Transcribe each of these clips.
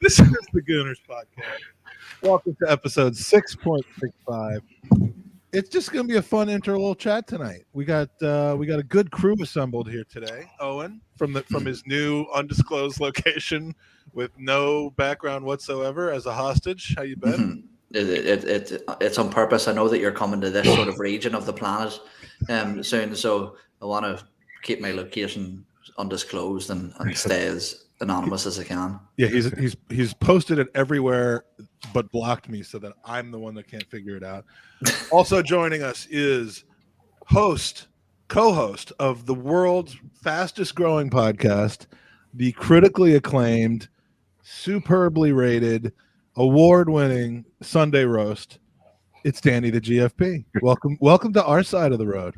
This is the Gooners podcast. Welcome to episode 6.65. It's just going to be a fun interlull chat tonight. We got a good crew assembled here today. Owen from his new undisclosed location with no background whatsoever as a hostage. How you been? It's on purpose. I know that you're coming to this sort of region of the planet soon, so I want to keep my location undisclosed and stay as anonymous as I can. Yeah, he's posted it everywhere but blocked me so that I'm the one that can't figure it out. Also joining us is co-host of the world's fastest growing podcast, the critically acclaimed, superbly rated, award-winning Sunday Roast. It's Danny the GFP. Welcome to our side of the road.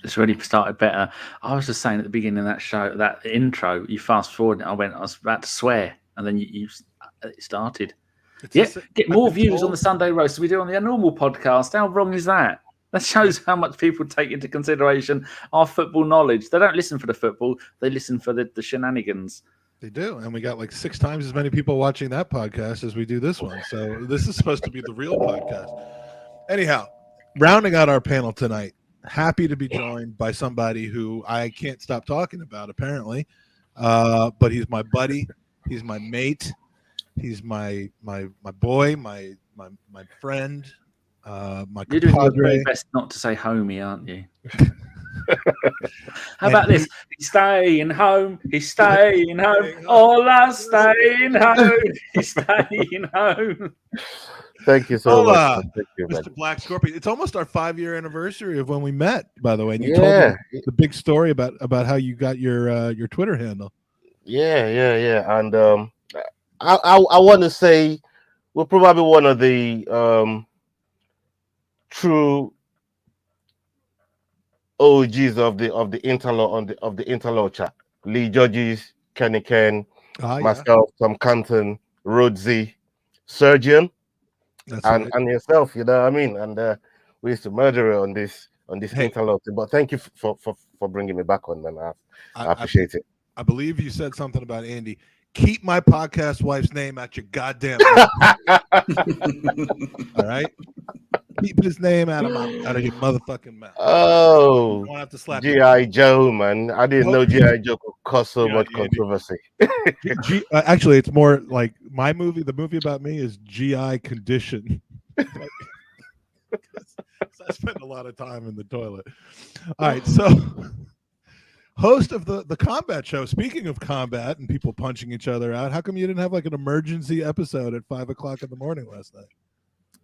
It's really started better. I was just saying at the beginning of that show, that intro, you fast forward, and I was about to swear, and then it started. Get more views on the Sunday Roast than we do on the normal podcast. How wrong is that? That shows how much people take into consideration our football knowledge. They don't listen for the football; they listen for the shenanigans. They do, and we got like 6 times as many people watching that podcast as we do this one. So this is supposed to be the real podcast. Anyhow, rounding out our panel tonight. Happy to be joined by somebody who I can't stop talking about, apparently. But he's my buddy, he's my mate, he's my boy, my friend, my You're doing your very best not to say homie, aren't you? How about this? He's staying home. He's staying home. All are staying home. He's staying home. Thank you so much. Thank you, Mr. Black Scorpion. It's almost our 5-year anniversary of when we met, by the way. And you told me the big story about how you got your Twitter handle. Yeah. And I want to say we're probably one of the true OGs of the interlull of the interlull chat. Lee Judges, Kenny Ken, myself, Tom Canton, Rhodesy, Surgeon. And yourself, you know what I mean? And we used to murder it on this interlull. But thank you for bringing me back on, man. I appreciate it. I believe you said something about Andy. Keep my podcast wife's name out your goddamn mouth. All right? Keep his name out of your motherfucking mouth. Oh, you don't have to slap G.I. Joe, man. I didn't know G.I. Joe could cause so much controversy. Actually, it's more like my movie. The movie about me is G.I. Condition. I spend a lot of time in the toilet. All right, so host of the combat show. Speaking of combat and people punching each other out, how come you didn't have like an emergency episode at 5:00 in the morning last night?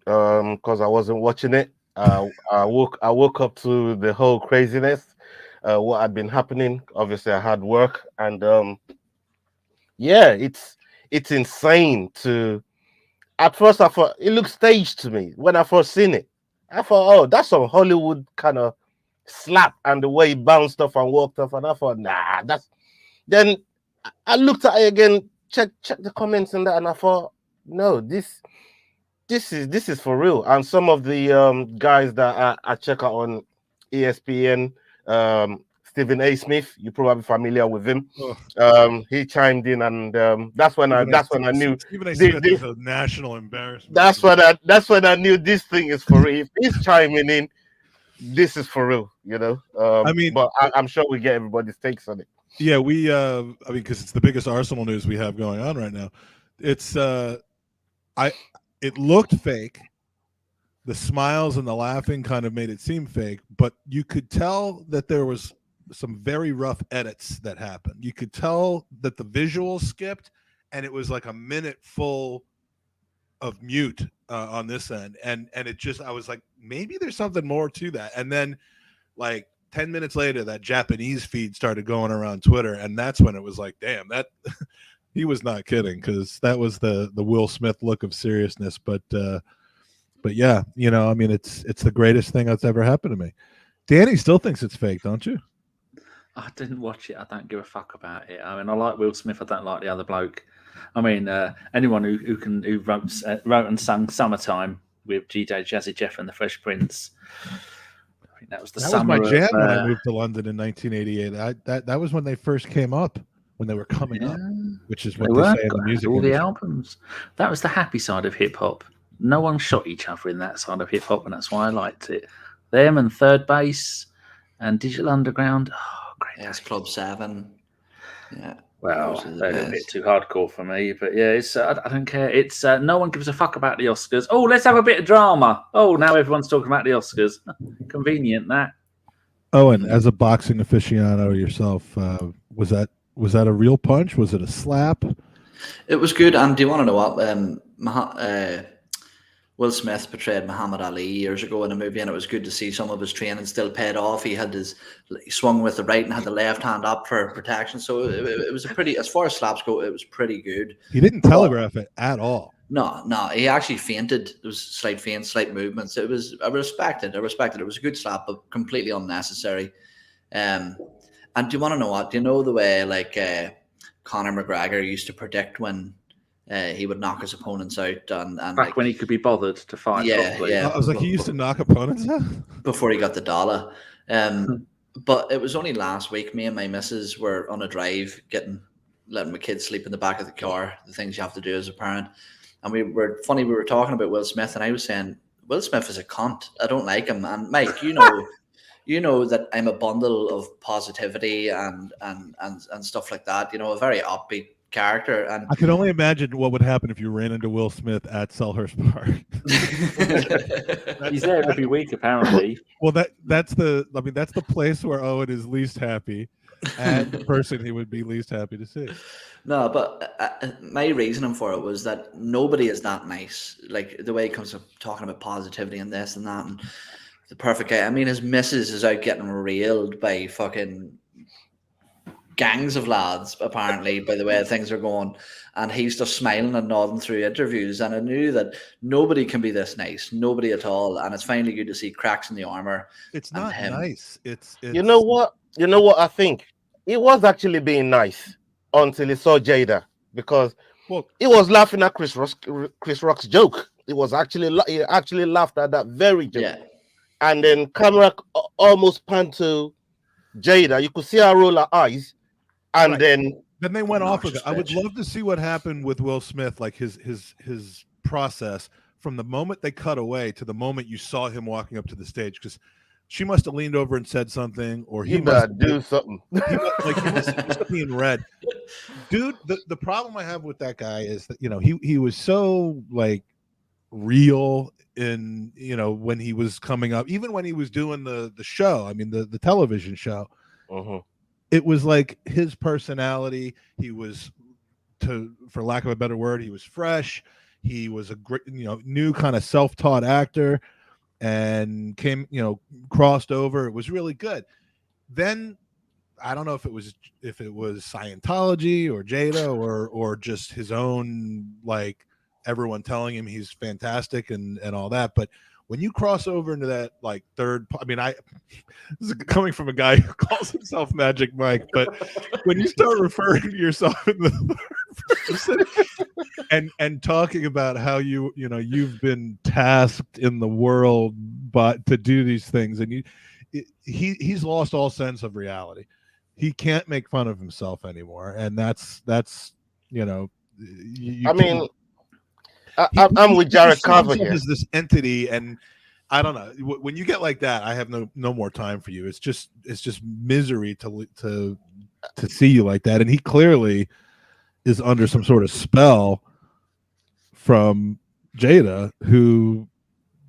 Because I wasn't watching it. I woke up to the whole craziness, what had been happening. Obviously, I had work, and it's insane. At first, I thought it looked staged to me when I first seen it. I thought, oh, that's some Hollywood kind of slap, and the way he bounced off and walked off, and I thought, nah, that's. Then I looked at it again, checked the comments and that, and I thought, no, this is for real. And some of the guys that I check out on ESPN, Stephen A. Smith, you're probably familiar with him. He chimed in, and that's when I knew Stephen A. Smith is a national embarrassment. That's when I knew this thing is for real. If he's chiming in, this is for real, you know. But I'm sure we get everybody's takes on it. Yeah, we because it's the biggest Arsenal news we have going on right now. It's it looked fake. The smiles and the laughing kind of made it seem fake, but you could tell that there was some very rough edits that happened. You could tell that the visuals skipped, and it was like a minute full of mute on this end. And it just, I was like, maybe there's something more to that. And then like 10 minutes later, that Japanese feed started going around Twitter, and that's when it was like, damn, that he was not kidding, because that was the Will Smith look of seriousness. But yeah, you know, I mean, it's the greatest thing that's ever happened to me. Danny still thinks it's fake, don't you? I didn't watch it. I don't give a fuck about it. I mean, I like Will Smith. I don't like the other bloke. I mean, anyone who wrote and sung "Summertime" with G.J. Jazzy Jeff and the Fresh Prince. I think that was the summer. That was my jam when I moved to London in 1988. That was when they first came up. when they were coming up, which is what They they were say in the music all the industry. albums. That was the happy side of hip hop. No one shot each other in that side of hip hop, and that's why I liked it. Them and Third Base and Digital Underground. Oh, great. Yes, Club 7. Yeah. Well, Those are the they're a best. bit too hardcore for me, but yeah, it's I don't care. It's no one gives a fuck about the Oscars. Oh, let's have a bit of drama. Oh, now everyone's talking about the Oscars. Convenient that. Oh, and as a boxing aficionado yourself, was that a real punch? Was it a slap? It was good. And do you want to know what? Will Smith portrayed Muhammad Ali years ago in a movie, and it was good to see some of his training still paid off. He swung with the right and had the left hand up for protection. So it was a pretty, as far as slaps go, it was pretty good. He didn't telegraph it at all. No, he actually fainted. There was slight feints, slight movements. I respected. It was a good slap, but completely unnecessary. And do you want to know what? Do you know the way like Conor McGregor used to predict when he would knock his opponents out and Back like, when he could be bothered to fight properly. Yeah. I was like, he used to knock opponents out? Before he got the dollar. But it was only last week, me and my missus were on a drive letting my kids sleep in the back of the car, the things you have to do as a parent. And we were talking about Will Smith, and I was saying, Will Smith is a cunt. I don't like him. And Mike, you know that I'm a bundle of positivity and stuff like that. You know, a very upbeat character. And I could only imagine what would happen if you ran into Will Smith at Selhurst Park. He's there every week, apparently. Well, that's the place where Owen is least happy, and the person he would be least happy to see. No, but my reasoning for it was that nobody is that nice. Like the way it comes to talking about positivity and this and that, and the perfect guy. I mean, his missus is out getting railed by fucking gangs of lads, apparently, by the way things are going, and he's just smiling and nodding through interviews. And I knew that nobody can be this nice, nobody at all. And it's finally good to see cracks in the armor. It's not nice. It's you know what I think he was actually being nice until he saw Jada, because he was laughing at Chris Rock's joke. He actually laughed at that very joke. Yeah. And then camera almost panned to Jada. You could see her roll her eyes, and then they went off of it. I would love to see what happened with Will Smith, like his process from the moment they cut away to the moment you saw him walking up to the stage, because she must have leaned over and said something, or he must do something. He must be in red. Dude, the problem I have with that guy is that, you know, he was so like real in, you know, when he was coming up, even when he was doing the show, I mean the television show. It was like his personality. He was, for lack of a better word, he was fresh. He was a great, you know, new kind of self-taught actor, and came, you know, crossed over. It was really good. Then I don't know if it was Scientology or Jada or just his own, like, everyone telling him he's fantastic and all that. But when you cross over into that, like, third, I mean, this is coming from a guy who calls himself Magic Mike, but when you start referring to yourself in the third person and talking about how you've been tasked in the world but to do these things, and he's lost all sense of reality. He can't make fun of himself anymore, and that's you know, I'm with Jared Carver here. As this entity, and I don't know, when you get like that, I have no more time for you. It's just misery to see you like that, and he clearly is under some sort of spell from Jada, who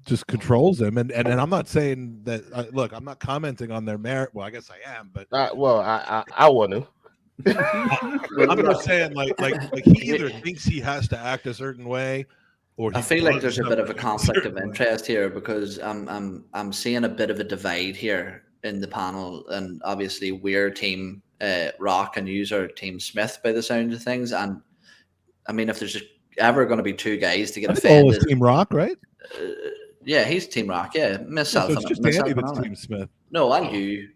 just controls him. And I'm not saying that. Look, I'm not commenting on their merit. Well, I guess I am, but I want to. I'm just saying, like he either thinks he has to act a certain way, or I feel like there's a bit of a conflict of interest here, because I'm seeing a bit of a divide here in the panel, and obviously we're team Rock and you are team Smith by the sound of things. And I mean, if there's ever going to be two guys to get offended, team Rock, right? Yeah, he's team Rock. Yeah, myself. So it's just Andy that's team Smith. No, and you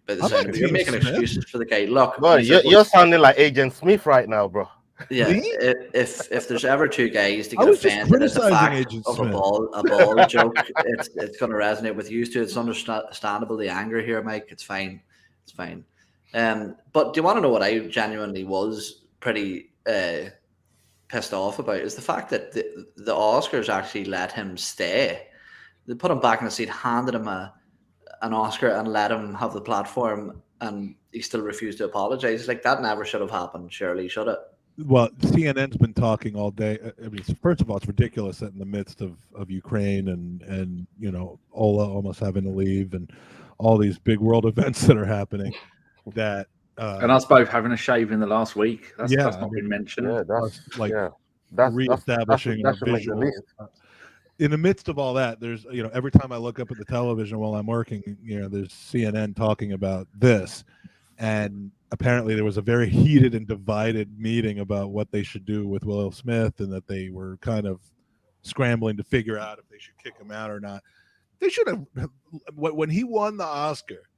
by the sound of it. You're making excuses for the guy. Look, bro, you're sounding like Agent Smith right now, bro. Yeah, if there's ever two guys to get offended at the fact of a ball joke, it's going to resonate with you two. It's understandable, the anger here, Mike. It's fine. But do you want to know what I genuinely was pretty pissed off about is the fact that the Oscars actually let him stay. They put him back in the seat, handed him an Oscar, and let him have the platform, and he still refused to apologize. Like, that never should have happened. Surely, should it? Well, CNN's been talking all day. I mean, first of all, it's ridiculous that in the midst of Ukraine and Ola almost having to leave and all these big world events that are happening, that and us both having a shave in the last week. That's not been mentioned. Yeah, that's reestablishing our visuals. In the midst of all that, there's every time I look up at the television while I'm working, there's CNN talking about this, and apparently there was a very heated and divided meeting about what they should do with Will Smith, and that they were kind of scrambling to figure out if they should kick him out or not. They should have, when he won the Oscar.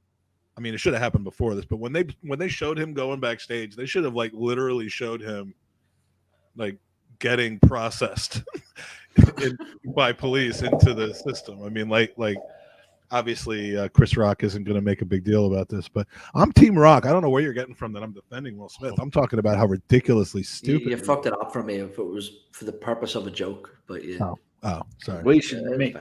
I mean, it should have happened before this, but when they showed him going backstage, they should have literally showed him getting processed by police into the system. I mean, obviously Chris Rock isn't going to make a big deal about this, but I'm Team Rock. I don't know where you're getting from that I'm defending Will Smith. I'm talking about how ridiculously stupid. You fucked it up for me if it was for the purpose of a joke, but yeah. Oh, sorry. We should, me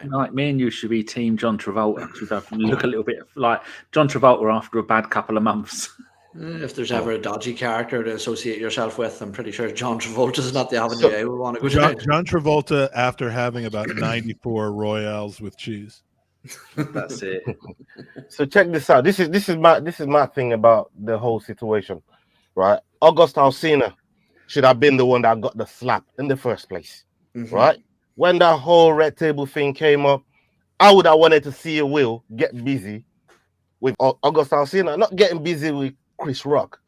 and you should be Team John Travolta. We look a little bit like John Travolta after a bad couple of months. If there's ever a dodgy character to associate yourself with, I'm pretty sure John Travolta is not the avenue I would want to go down. John Travolta after having about 94 Royales with cheese. That's it. So check this out. This is my thing about the whole situation, right? August Alsina should have been the one that got the slap in the first place, right? When that whole red table thing came up, I would have wanted to see Will get busy with August Alsina, not getting busy with Chris Rock,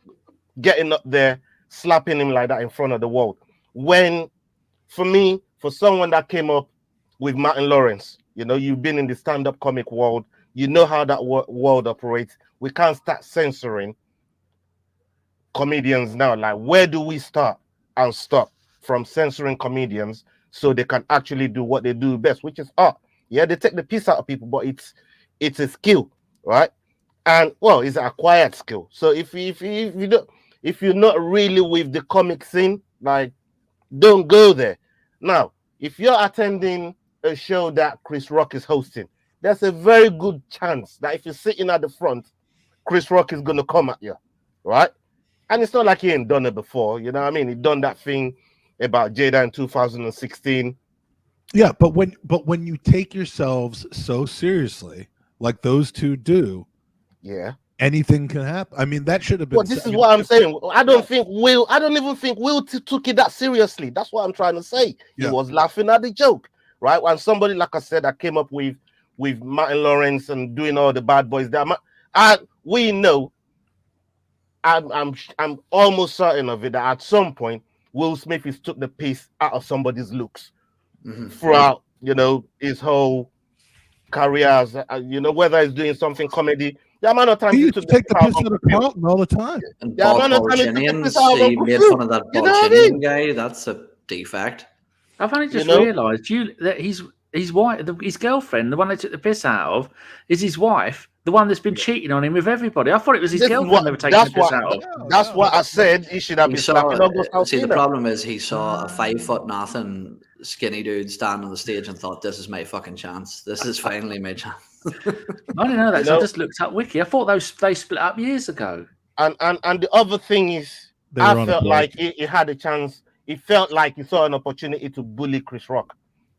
getting up there, slapping him like that in front of the world. When, for someone that came up with Martin Lawrence, you've been in the stand-up comic world, you know how that world operates. We can't start censoring comedians now. Like, where do we start and stop from censoring comedians so they can actually do what they do best, which is art? Yeah, they take the piss out of people, but it's a skill, right? And it's an acquired skill. So if you're not really with the comic scene, don't go there. Now, if you're attending a show that Chris Rock is hosting, there's a very good chance that if you're sitting at the front, Chris Rock is gonna come at you, right? And it's not like he ain't done it before, you know what I mean? He done that thing about Jada in 2016. Yeah, but when you take yourselves so seriously, like those two do, yeah, anything can happen. I mean, that should have been. Well, this is what I'm saying. I don't even think Will took it that seriously. That's what I'm trying to say. He was laughing at the joke, right? When somebody, like I said, that came up with Martin Lawrence and doing all the bad boys, we know. I'm almost certain of it that at some point Will Smith has took the piece out of somebody's looks throughout, his whole career, as whether he's doing something comedy. The amount of time he used to take the piss out of Carlton all the time. And Bob Balchinians, he made fun of that Balchinian guy. That's a defect. I've only just realised that his wife, his girlfriend, the one they took the piss out of, is his wife, the one that's been cheating on him with everybody. I thought it was his girlfriend they were taking the piss out of. That's what I said. He should have been slapping August Alsina. See, the problem is he saw a 5'0" skinny dude stand on the stage and thought, "This is my fucking chance. This is finally my chance." I didn't know that. So I just looked up Wiki. I thought they split up years ago. And the other thing is, I felt like he had a chance. It felt like he saw an opportunity to bully Chris Rock.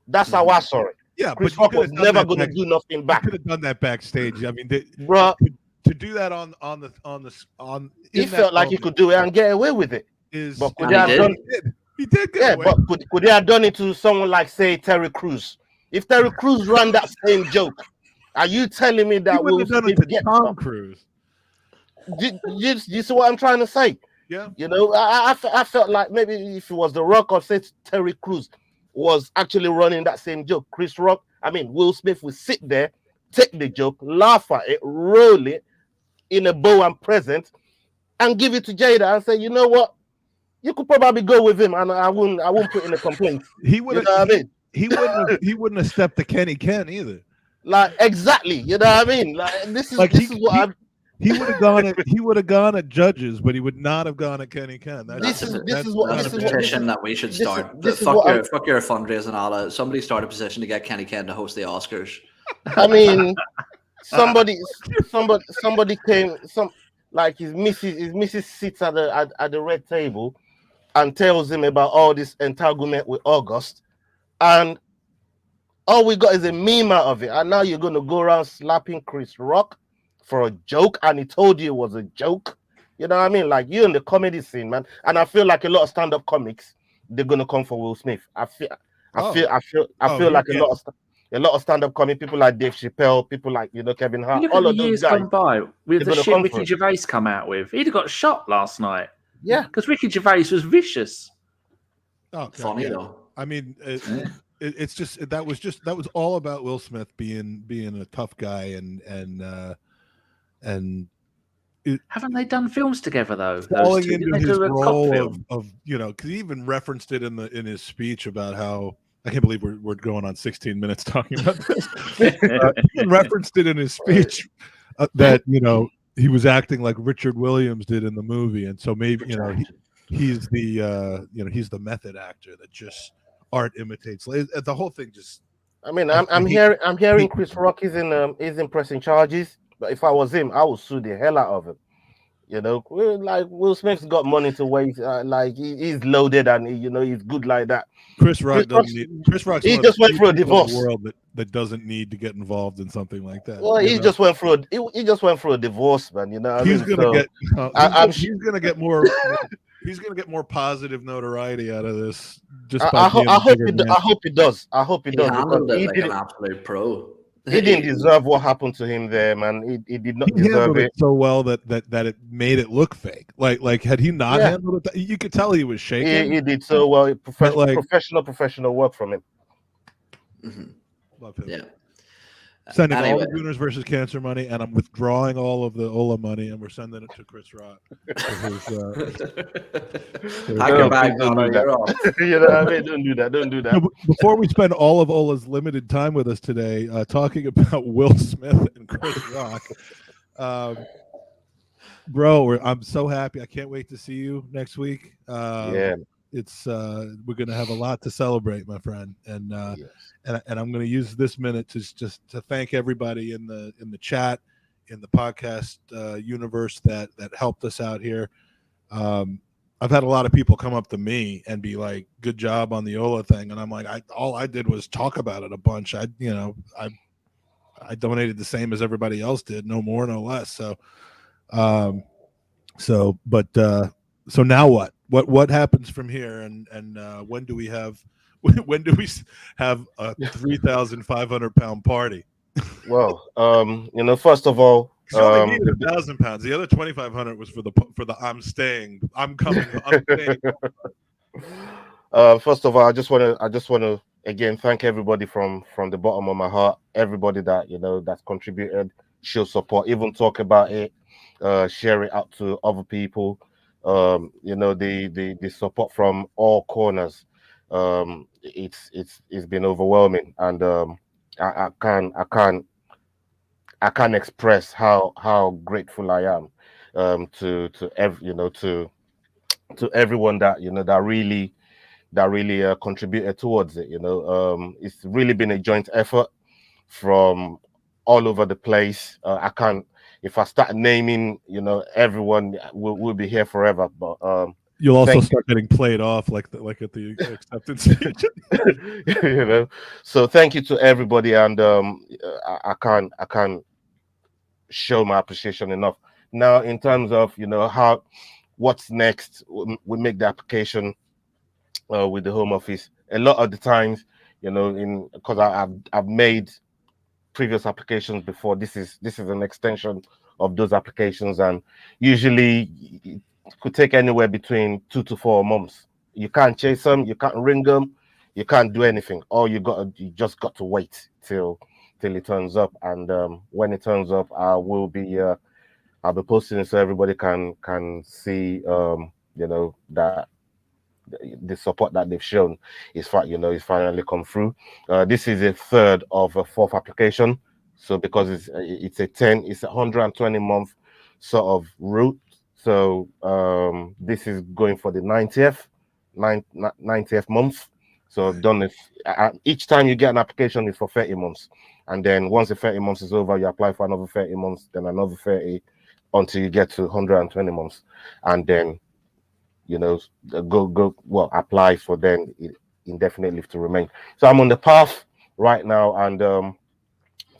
That's how I saw it. Yeah, Chris Rock was never going to do nothing back. Could have done that backstage. I mean, bro, to do that on. He felt like he could do it and get away with it. But could he have done it? He did. But could he have done it to someone like, say, Terry Crews? If Terry Crews ran that same joke, are you telling me that Will Smith get Tom Cruise? Do you see what I'm trying to say? Yeah. I felt like maybe if it was The Rock or say Terry Crews was actually running that same joke, Will Smith would sit there, take the joke, laugh at it, roll it in a bow and present, and give it to Jada and say, you know what? You could probably go with him, and I wouldn't put in a complaint. He would. He wouldn't have stepped to Kenny Ken either. Like, exactly. You know what I mean? Like, this is what he would have gone at judges, but he would not have gone at Kenny Ken. That's a That's petition that we should start. Fuck your fundraising, Allah. Somebody start a petition to get Kenny Ken to host the Oscars. I mean, somebody came. Like his missus sits at the red table and tells him about all this entanglement with August, and all we got is a meme out of it. And now you're gonna go around slapping Chris Rock for a joke, and he told you it was a joke. You know what I mean? Like, you in the comedy scene, man. And I feel like a lot of stand-up comics, they're gonna come for Will Smith. I feel like a lot of stand-up comic people like Dave Chappelle, people like Kevin Hart, Look all at of the those years guys. gone by with They're the gonna shit come Ricky for it. Gervais come out with. He'd have got shot last night. Yeah, because Ricky Gervais was vicious. Oh, God, Funny yeah. though. I mean, it's just that was all about Will Smith being a tough guy and haven't they done films together though? Falling into his role of because he even referenced it in his speech about how, I can't believe we're going on 16 minutes talking about this. He referenced it in his speech that he was acting like Richard Williams did in the movie, and so maybe he's the he's the method actor that just art imitates. The whole thing just. I mean, I'm hearing Chris Rock is in pressing charges. But if I was him, I would sue the hell out of him. Like Will Smith's got money to waste. Like he's loaded and he's good like that. Chris Rock doesn't need. Chris Rock. He just went through a divorce. In the world that doesn't need to get involved in something like that. Well, he just went through a divorce, man. He's gonna get more. He's gonna get more positive notoriety out of this. I hope he does. He handled it like an absolute pro. He didn't deserve what happened to him there, man. He did not deserve it so well that it made it look fake. Like had he not handled it, you could tell he was shaking. He did so well. Professional work from him. Mm-hmm. Love him. Yeah. Sending all the Gooners versus Cancer money, and I'm withdrawing all of the Ola money, and we're sending it to Chris Rock. Pack your bag, you're off. You know what I mean? Don't do that. So before we spend all of Ola's limited time with us today, talking about Will Smith and Chris Rock, bro, I'm so happy. I can't wait to see you next week. It's we're gonna have a lot to celebrate, my friend, and I'm gonna use this minute to just to thank everybody in the chat, in the podcast universe that helped us out here. I've had a lot of people come up to me and be like, "Good job on the Ola thing," and I'm like, all I did was talk about it a bunch. I donated the same as everybody else did, no more, no less. So now what? What happens from here, and when do we have a 3,500 pound party? Well, first of all, you only needed 1,000 pounds. The other 2,500 was for the I'm staying. I'm coming. I'm staying. First of all, I just want to again thank everybody from the bottom of my heart. Everybody that that's contributed, show support, even talk about it, share it out to other people. The support from all corners. It's been overwhelming, and I can't express how grateful I am to everyone that really contributed towards it. It's really been a joint effort from all over the place. I can't. If I start naming, everyone will be here forever. But you'll also start getting played off like at the acceptance speech. So thank you to everybody, and I can't show my appreciation enough. Now, in terms of what's next, we make the application with the Home Office. A lot of the times, because I've made previous applications before. This is an extension of those applications, and usually it could take anywhere between 2 to 4 months. You can't chase them, you can't ring them, you can't do anything. You just got to wait till it turns up, and when it turns up, I'll be posting it so everybody can see that the support that they've shown is finally come through. This is a third of a fourth application, so because it's 120 month sort of route. So this is going for the 90th month. So I've done it. Each time you get an application is for 30 months. And then once the 30 months is over, you apply for another 30 months, then another 30 until you get to 120 months. And then, apply for then indefinite leave to remain. So I'm on the path right now, and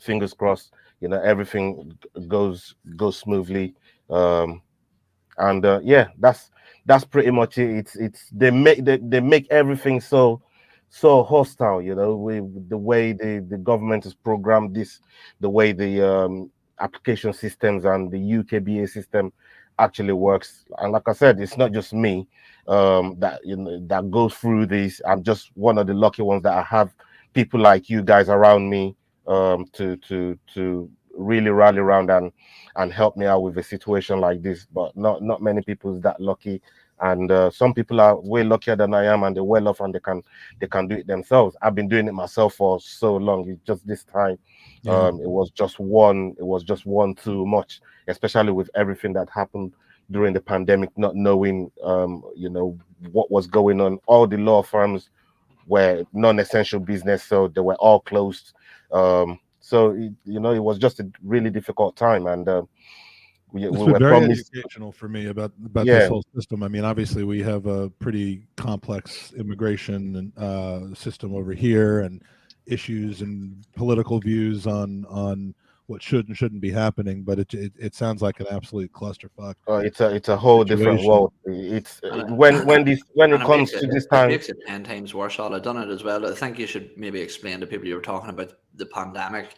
fingers crossed, everything goes smoothly. Yeah, that's pretty much it. It's they make everything so hostile, with the way the government has programmed this, the way the application systems and the UKBA system actually works. And like I said, it's not just me that goes through this. I'm just one of the lucky ones that I have people like you guys around me to really rally around and help me out with a situation like this. But not many people is that lucky, and some people are way luckier than I am, and they're well off and they can do it themselves. I've been doing it myself for so long. It's just this time it was just one too much, especially with everything that happened during the pandemic, not knowing what was going on. All the law firms were non-essential business, so they were all closed. So it was just a really difficult time, and we It's been were very promised. educational for me about this whole system. I mean, obviously, we have a pretty complex immigration system over here, and issues and political views on what should and shouldn't be happening. But it sounds like an absolute clusterfuck. It's a whole different situation. world. It's And when it it comes makes to it this it time. makes it 10 times worse. All I've done it as well. I think you should maybe explain to people you were talking about the pandemic.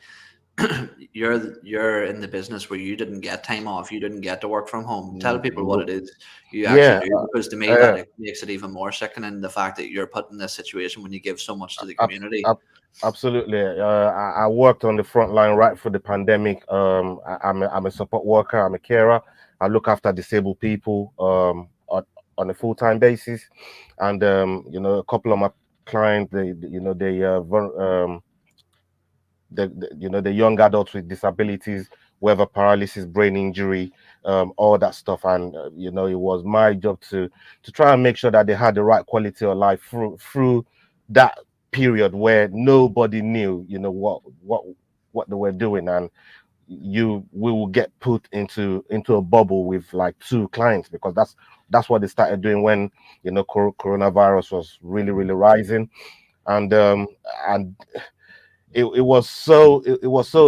You're in the business where you didn't get time off, you didn't get to work from home. Tell people what it is you actually Yeah, do, because to me that it makes it even more sickening, the fact that you're put in this situation when you give so much to the community. absolutely. I worked on the front line right for the pandemic. I'm a support worker. I'm a carer. I look after disabled people on a full-time basis, and a couple of my clients, the young adults with disabilities, whether paralysis, brain injury, all that stuff. And it was my job to try and make sure that they had the right quality of life through that period where nobody knew what they were doing. And we will get put into a bubble with like 2 clients, because that's what they started doing when coronavirus was really rising. And it was so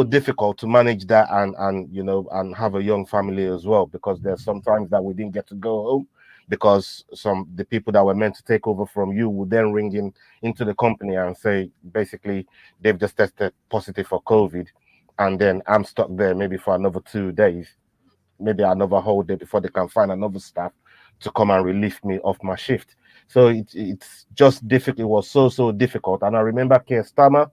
difficult to manage that, and have a young family as well, because there's sometimes that we didn't get to go home because the people that were meant to take over from you would then ring into the company and say basically they've just tested positive for COVID, and then I'm stuck there maybe for another 2 days, maybe another whole day before they can find another staff to come and relieve me of my shift. So it's just difficult. It was so difficult. And I remember Keir Starmer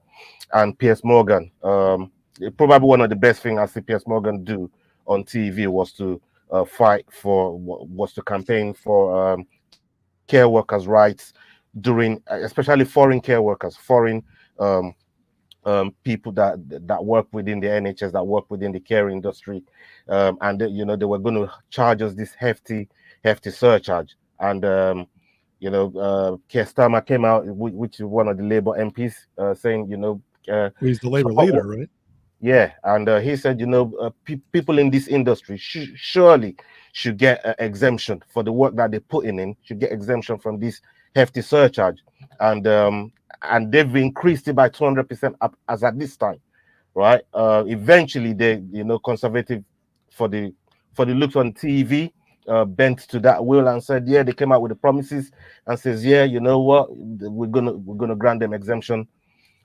and Piers Morgan. Probably one of the best things I see Piers Morgan do on TV was to campaign for care workers' rights during, especially foreign care workers, foreign people that work within the NHS, that work within the care industry, and they were going to charge us this hefty surcharge. And Keir Starmer came out, which is one of the Labour MPs, saying, He's the Labour leader, right? Yeah, and he said, people in this industry surely should get exemption for the work that they're putting in, should get exemption from this hefty surcharge, and they've increased it by 200% up as at this time, right? Eventually, they, conservative for the looks on TV, bent to that will and said, yeah, they came out with the promises and says, yeah, you know what, we're gonna grant them exemption,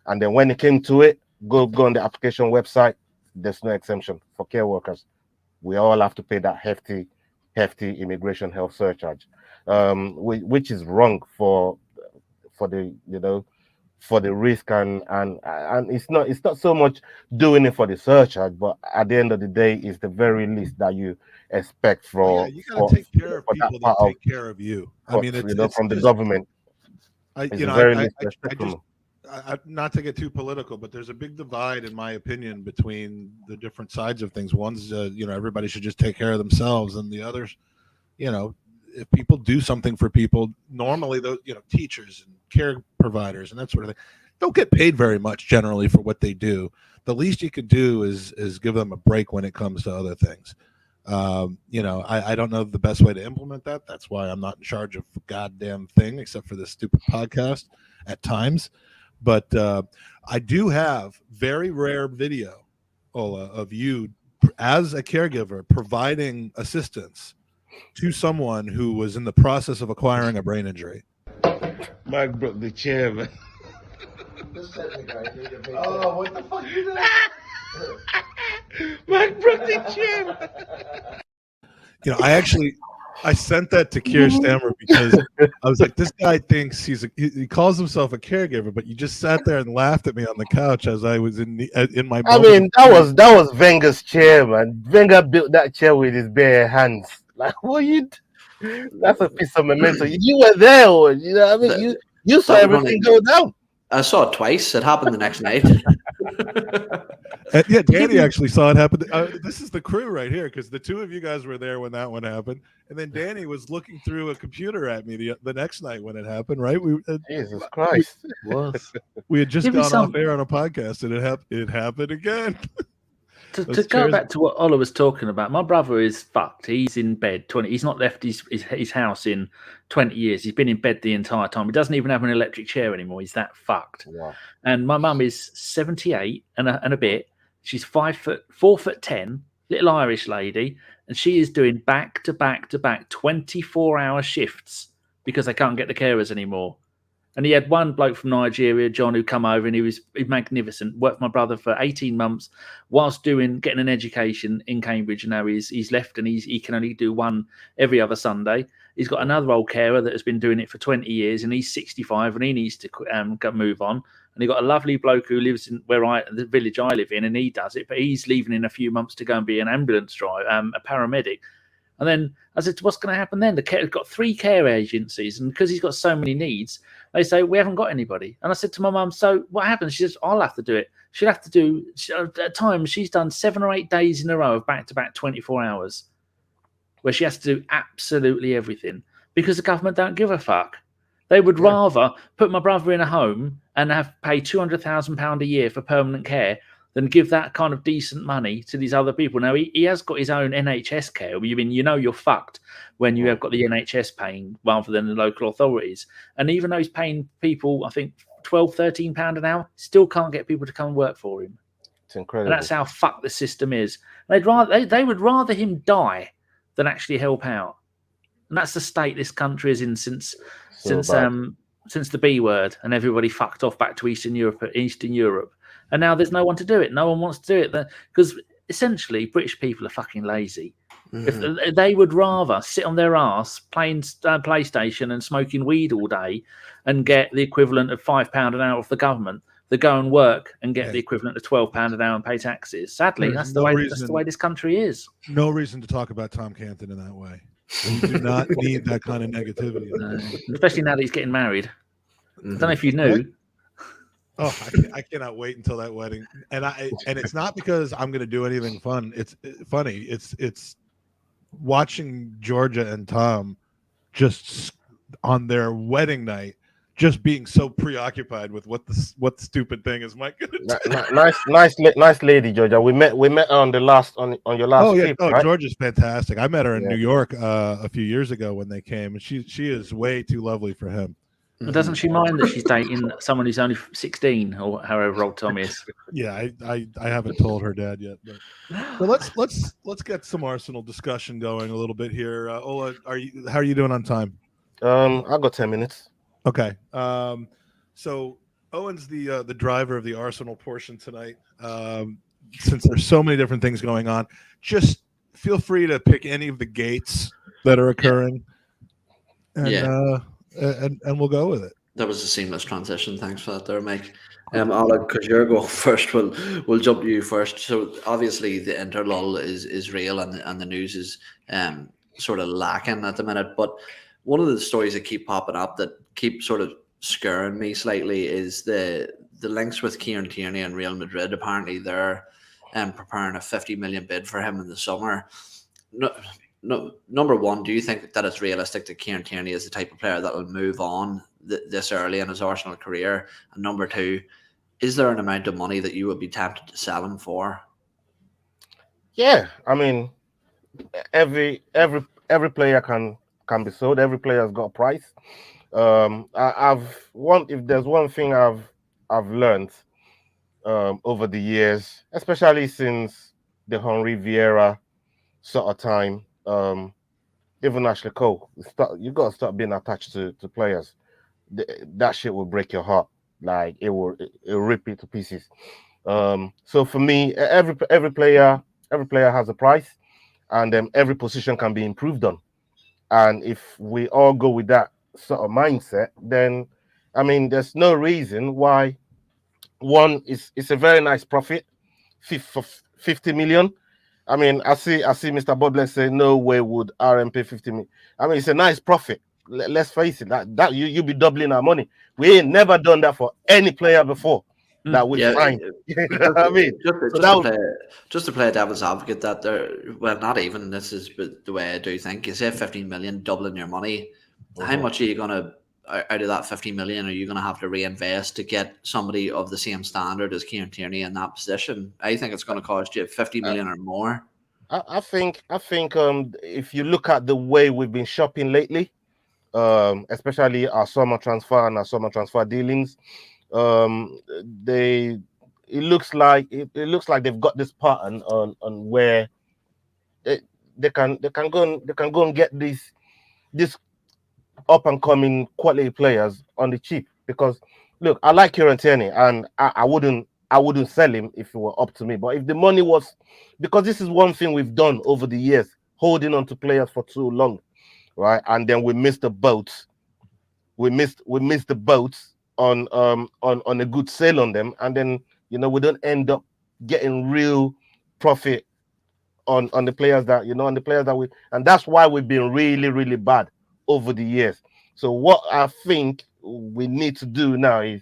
and then when it came to it, go on the application website, there's no exemption for care workers. We all have to pay that hefty immigration health surcharge, which is wrong for the for the risk, and it's not so much doing it for the surcharge, but at the end of the day, it's the very least that you expect Yeah, you got to take care of people that take care of you. I mean, it's from the just, government. I It's you the know very least you expect I from just them. not to get too political, but there's a big divide, in my opinion, between the different sides of things. One's, everybody should just take care of themselves, and the others, if people do something for people, normally those, teachers and care providers and that sort of thing, don't get paid very much generally for what they do. The least you could do is give them a break when it comes to other things. I don't know the best way to implement that. That's why I'm not in charge of a goddamn thing, except for this stupid podcast at times. But I do have very rare video, Ola, of you as a caregiver providing assistance to someone who was in the process of acquiring a brain injury. Mike broke the chair, man. Oh, what the fuck you doing? Mike broke the chair. I sent that to Keir Stammer because I was like, this guy thinks he calls himself a caregiver, but you just sat there and laughed at me on the couch as I was in my. I mean, that was Wenger's chair, man. Wenger built that chair with his bare hands. Like, what you? That's a piece of memento. You were there, or I mean, you saw everything go down. I saw it twice. It happened the next night. Yeah, Danny actually saw it happen. This is the crew right here, because the two of you guys were there when that one happened, and then Danny was looking through a computer at me the next night when it happened. Right? Jesus Christ! We had just gone off air on a podcast, and it happened again. To go back to what Ola was talking about, my brother is fucked. He's in bed 20. He's not left his house in 20 years. He's been in bed the entire time. He doesn't even have an electric chair anymore. He's that fucked. Wow. And my mum is 78 and a bit. She's 4'10", little Irish lady, and she is doing back to back 24-hour shifts because they can't get the carers anymore. And he had one bloke from Nigeria, John, who come over, and he was magnificent. Worked for my brother for 18 months whilst getting an education in Cambridge. And now he's left, and he can only do one every other Sunday. He's got another old carer that has been doing it for 20 years, and he's 65, and he needs to move on. And he got a lovely bloke who lives in the village I live in, and he does it, but he's leaving in a few months to go and be an ambulance driver, a paramedic. And then I said, what's going to happen then? He's got 3 care agencies, and because he's got so many needs, they say, we haven't got anybody. And I said to my mum, so what happens? She says, I'll have to do it. She'll have to do, at times, she's done 7 or 8 days in a row of back-to-back 24 hours where she has to do absolutely everything because the government don't give a fuck. They would rather put my brother in a home and pay £200,000 a year for permanent care than give that kind of decent money to these other people. Now, he has got his own NHS care. You're fucked when you have got the NHS paying rather than the local authorities. And even though he's paying people, I think, £12, £13 an hour, still can't get people to come and work for him. It's incredible. And that's how fucked the system is. They would rather him die than actually help out. And that's the state this country is in since the B word, and everybody fucked off back to Eastern Europe. And now there's no one to do it. No one wants to do it because essentially British people are fucking lazy. If they would rather sit on their ass playing PlayStation and smoking weed all day and get the equivalent of £5 an hour off the government than go and work and get the equivalent of £12 an hour and pay taxes. Sadly, that's the way this country is. No reason to talk about Tom Canton in that way. You do not need that kind of negativity. Especially now that he's getting married. I don't know if you knew. Oh, I cannot wait until that wedding. And it's not because I'm going to do anything fun. It's funny. It's watching Georgia and Tom just on their wedding night, just being so preoccupied with what the stupid thing is Mike gonna do. Nice lady, Georgia. We met her on your last trip. Oh, right? Georgia's fantastic. I met her in New York a few years ago when they came, and she is way too lovely for him. Doesn't she mind that she's dating someone who's only 16 or however old Tom is? Yeah, I haven't told her dad yet. But let's get some Arsenal discussion going a little bit here. Ola, how are you doing on time? I got 10 minutes. Okay. So Owen's the driver of the Arsenal portion tonight. Since there's so many different things going on, just feel free to pick any of the gates that are occurring. And we'll go with it. That was a seamless transition. Thanks for that there, Mike. Ola, because you're going first, we'll jump to you first. So obviously the interlull is real and the news is sort of lacking at the minute. But one of the stories that keep popping up that keep sort of scaring me slightly is the links with Kieran Tierney and Real Madrid. Apparently, they're preparing a 50 million bid for him in the summer. No, number one, do you think that it's realistic that Kieran Tierney is the type of player that will move on this early in his Arsenal career? And number two, is there an amount of money that you would be tempted to sell him for? Yeah, I mean, every player can be sold. Every player has got a price. If there's one thing I've learned over the years, especially since the Henry Vieira sort of time, even Ashley Cole, you got to start being attached to players. That shit will break your heart. Like it'll rip it to pieces. So for me, every player has a price, and every position can be improved on. And if we all go with that sort of mindset, then I mean, there's no reason why one is it's a very nice profit, for 50 million. I mean, I see Mr. Butler say no way would RM pay 50 million. I mean, it's a nice profit. Let's face it, that you'll be doubling our money. We ain't never done that for any player before that we signed. You know what I mean? Just to play devil's advocate, that well, not even this is the way I do think. You say 15 million, doubling your money. How much are you gonna out of that 50 million? Are you gonna have to reinvest to get somebody of the same standard as Kieran Tierney in that position? I think it's going to cost you 50 million or more. I think if you look at the way we've been shopping lately, especially our summer transfer and our summer transfer dealings, it looks like they've got this pattern on where they can go and get this up and coming quality players on the cheap. Because look, I like Kieran Tierney, and I wouldn't sell him if it were up to me. But if the money was, because this is one thing we've done over the years, holding on to players for too long, right? And then we missed the boat. We missed the boats on a good sale on them, and then we don't end up getting real profit on the players that and that's why we've been really, really bad over the years. So what I think we need to do now is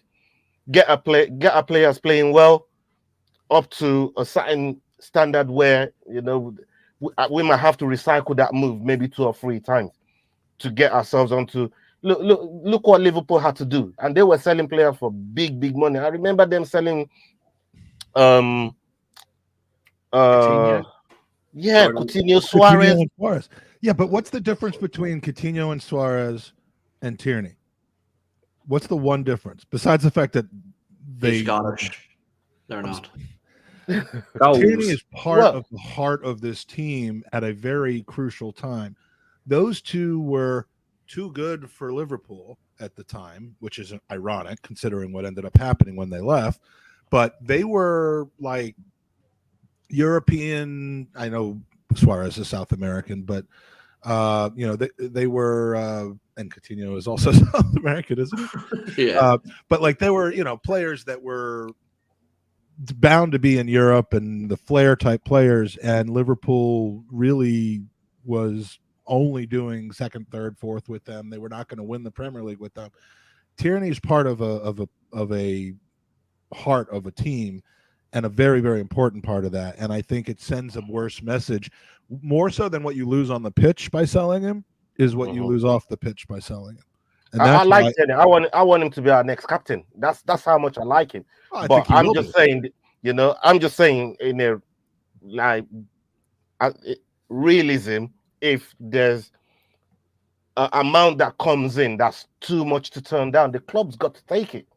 get our players playing well up to a certain standard where we might have to recycle that move maybe 2 or 3 times to get ourselves onto. Look what Liverpool had to do, and they were selling players for big money. I remember them selling Coutinho? Coutinho, Suarez. and Suarez. Yeah, but what's the difference between Coutinho and Suarez and Tierney? What's the one difference besides the fact that They're Scottish? They're not. Tierney is part of the heart of this team at a very crucial time. Those two were too good for Liverpool at the time, which is ironic considering what ended up happening when they left. But they were like European. I know Suarez is South American, but they were, and Coutinho is also South American, isn't he? Yeah. But like they were, players that were bound to be in Europe and the flair type players, and Liverpool really was only doing second, third, fourth with them. They were not going to win the Premier League with them. Tierney is part of a heart of a team, and a very, very important part of that. And I think it sends a worse message, more so than what you lose on the pitch by selling him, is what you lose off the pitch by selling him. And I like Tierney. I want him to be our next captain. That's how much I like him. But I'm just saying, in a realism, if there's an amount that comes in that's too much to turn down, the club's got to take it.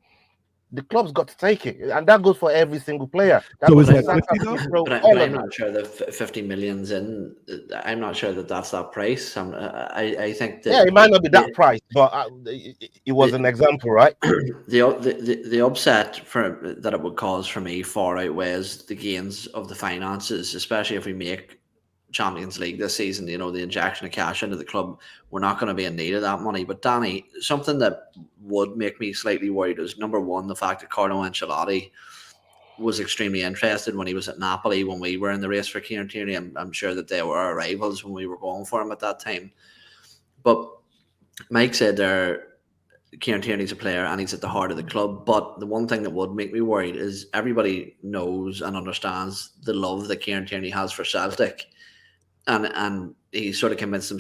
And that goes for every single player. So is that 50 though? But I'm not sure that 50 million's in. I'm not sure that that's that price. I think that it might not be that price, but it was an example, right? The upset that it would cause for me far outweighs the gains of the finances, especially if we make Champions League this season. The injection of cash into the club, we're not going to be in need of that money. But Danny, something that would make me slightly worried is, number one, the fact that Carlo Ancelotti was extremely interested when he was at Napoli when we were in the race for Kieran Tierney. I'm sure that they were our rivals when we were going for him at that time. But Mike said there, Kieran Tierney's a player and he's at the heart of the club. But the one thing that would make me worried is everybody knows and understands the love that Kieran Tierney has for Celtic, and he sort of convinced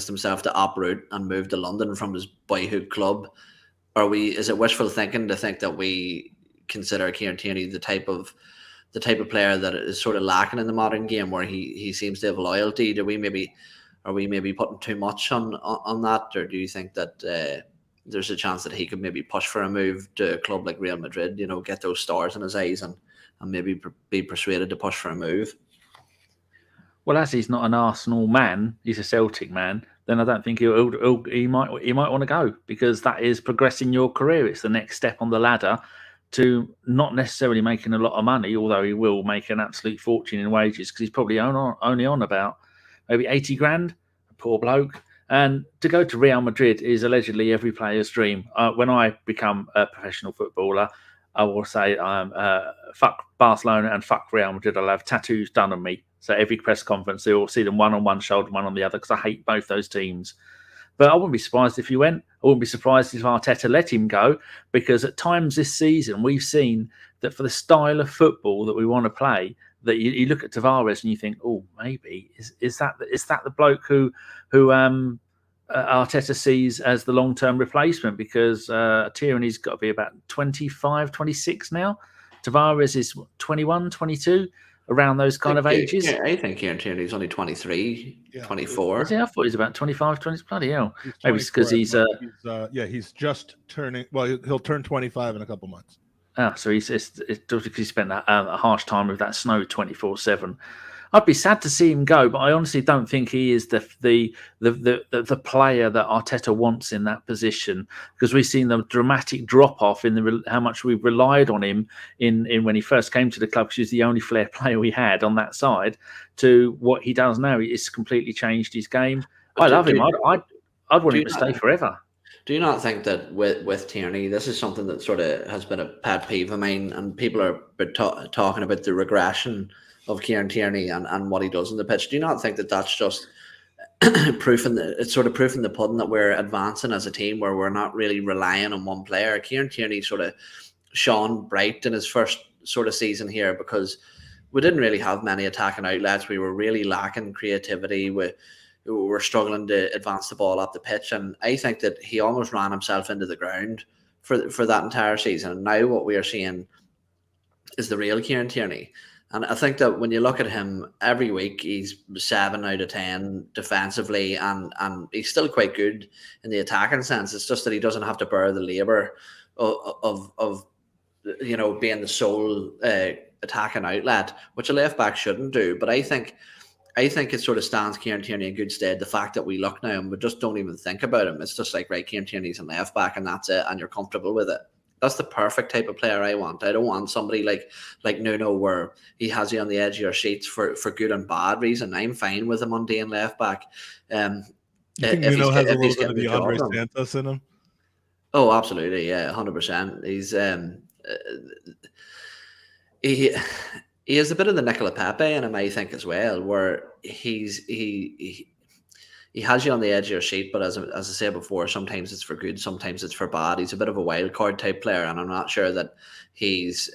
himself to uproot and move to London from his boyhood club. Is it wishful thinking to think that we consider Kieran Tierney the type of player that is sort of lacking in the modern game, where he seems to have loyalty? Are we maybe putting too much on that, or do you think that there's a chance that he could maybe push for a move to a club like Real Madrid, get those stars in his eyes and maybe be persuaded to push for a move? Well, as he's not an Arsenal man, he's a Celtic man, then I don't think he might want to go, because that is progressing your career. It's the next step on the ladder to not necessarily making a lot of money, although he will make an absolute fortune in wages, because he's probably only on about maybe 80 grand, a poor bloke. And to go to Real Madrid is allegedly every player's dream. When I become a professional footballer, I will say fuck Barcelona and fuck Real Madrid. I'll have tattoos done on me. So every press conference, you'll see them one on one shoulder, one on the other, because I hate both those teams. But I wouldn't be surprised if he went. I wouldn't be surprised if Arteta let him go, because at times this season we've seen that for the style of football that we want to play, that you look at Tavares and you think, oh, maybe is that the bloke who Arteta sees as the long-term replacement, because Tierney's got to be about 25, 26 now. Tavares is 21, 22, around those kind of ages. Yeah, I think Kieran Tierney's only 23, 24. I thought he's about 25, 20. Bloody hell. Maybe it's because he's just turning, well, he'll turn 25 in a couple months. So he spent a harsh time with that snow 24/7. I'd be sad to see him go, but I honestly don't think he is the player that Arteta wants in that position, because we've seen the dramatic drop off in how much we've relied on him in when he first came to the club, because he was the only flair player we had on that side, to what he does now. He's completely changed his game. I love him. I'd want him to stay forever. Do you not think that with Tierney, this is something that sort of has been a pet peeve of mine, and people are talking about the regression of Kieran Tierney and what he does on the pitch? Do you not think that that's just proving the pudding that we're advancing as a team, where we're not really relying on one player? Kieran Tierney sort of shone bright in his first sort of season here, because we didn't really have many attacking outlets. We were really lacking creativity. We were struggling to advance the ball up the pitch, and I think that he almost ran himself into the ground for that entire season. And now what we are seeing is the real Kieran Tierney. And I think that when you look at him every week, he's 7 out of 10 defensively, and he's still quite good in the attacking sense. It's just that he doesn't have to bear the labour of being the sole attacking outlet, which a left back shouldn't do. But I think it sort of stands Kieran Tierney in good stead, the fact that we look now and we just don't even think about him. It's just like, right, Kieran Tierney's a left back and that's it, and you're comfortable with it. That's the perfect type of player I want. I don't want somebody like Nuno, where he has you on the edge of your seats for good and bad reason. I'm fine with a mundane left back. You think Nuno has a little bit of the Andre Santos in him? Oh, absolutely, yeah, 100%. He's he has a bit of the Nicola Pepe in him, I think, as well, where he has you on the edge of your seat, but as I said before, sometimes it's for good, sometimes it's for bad. He's a bit of a wild card type player, and I'm not sure that he's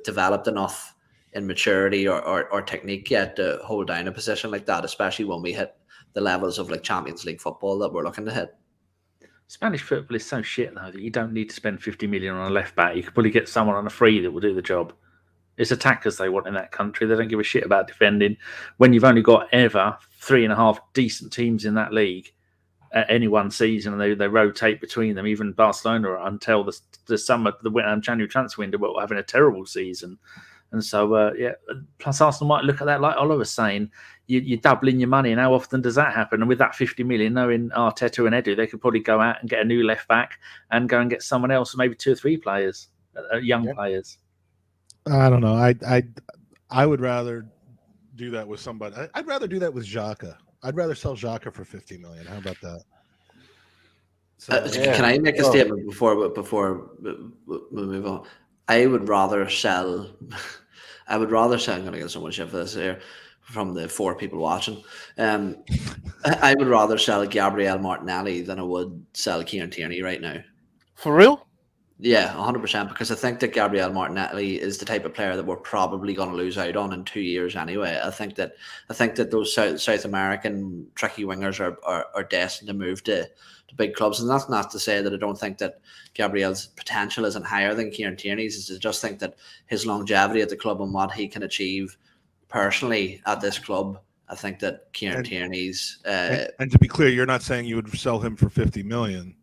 developed enough in maturity or technique yet to hold down a position like that, especially when we hit the levels of like Champions League football that we're looking to hit. Spanish football is so shit, though, that you don't need to spend 50 million on a left back. You could probably get someone on a free that will do the job. It's attackers they want in that country. They don't give a shit about defending. When you've only got 3.5 decent teams in that league at any one season, and they rotate between them. Even Barcelona, until the summer, the January transfer window, were having a terrible season. And so, plus Arsenal might look at that like Oliver's saying, you're doubling your money, and how often does that happen? And with that 50 million, knowing Arteta and Edu, they could probably go out and get a new left back and go and get someone else, maybe 2 or 3 players, young players. I don't know. I would rather do that with somebody. I'd rather do that with Xhaka. I'd rather sell Xhaka for 50 million. How about that? So, Can I make a statement before we move on? I would rather sell. I'm going to get so much shit for this here. from the 4 people watching. I would rather sell Gabriel Martinelli than I would sell Kieran Tierney right now. For real? Yeah, 100%. Because I think that Gabriel Martinelli is the type of player that we're probably going to lose out on in 2 years anyway. I think that those South American tricky wingers are destined to move to big clubs, and that's not to say that I don't think that Gabriel's potential isn't higher than Kieran Tierney's. I just think that his longevity at the club and what he can achieve personally at this club, I think that Kieran Tierney's. And to be clear, you're not saying you would sell him for 50 million.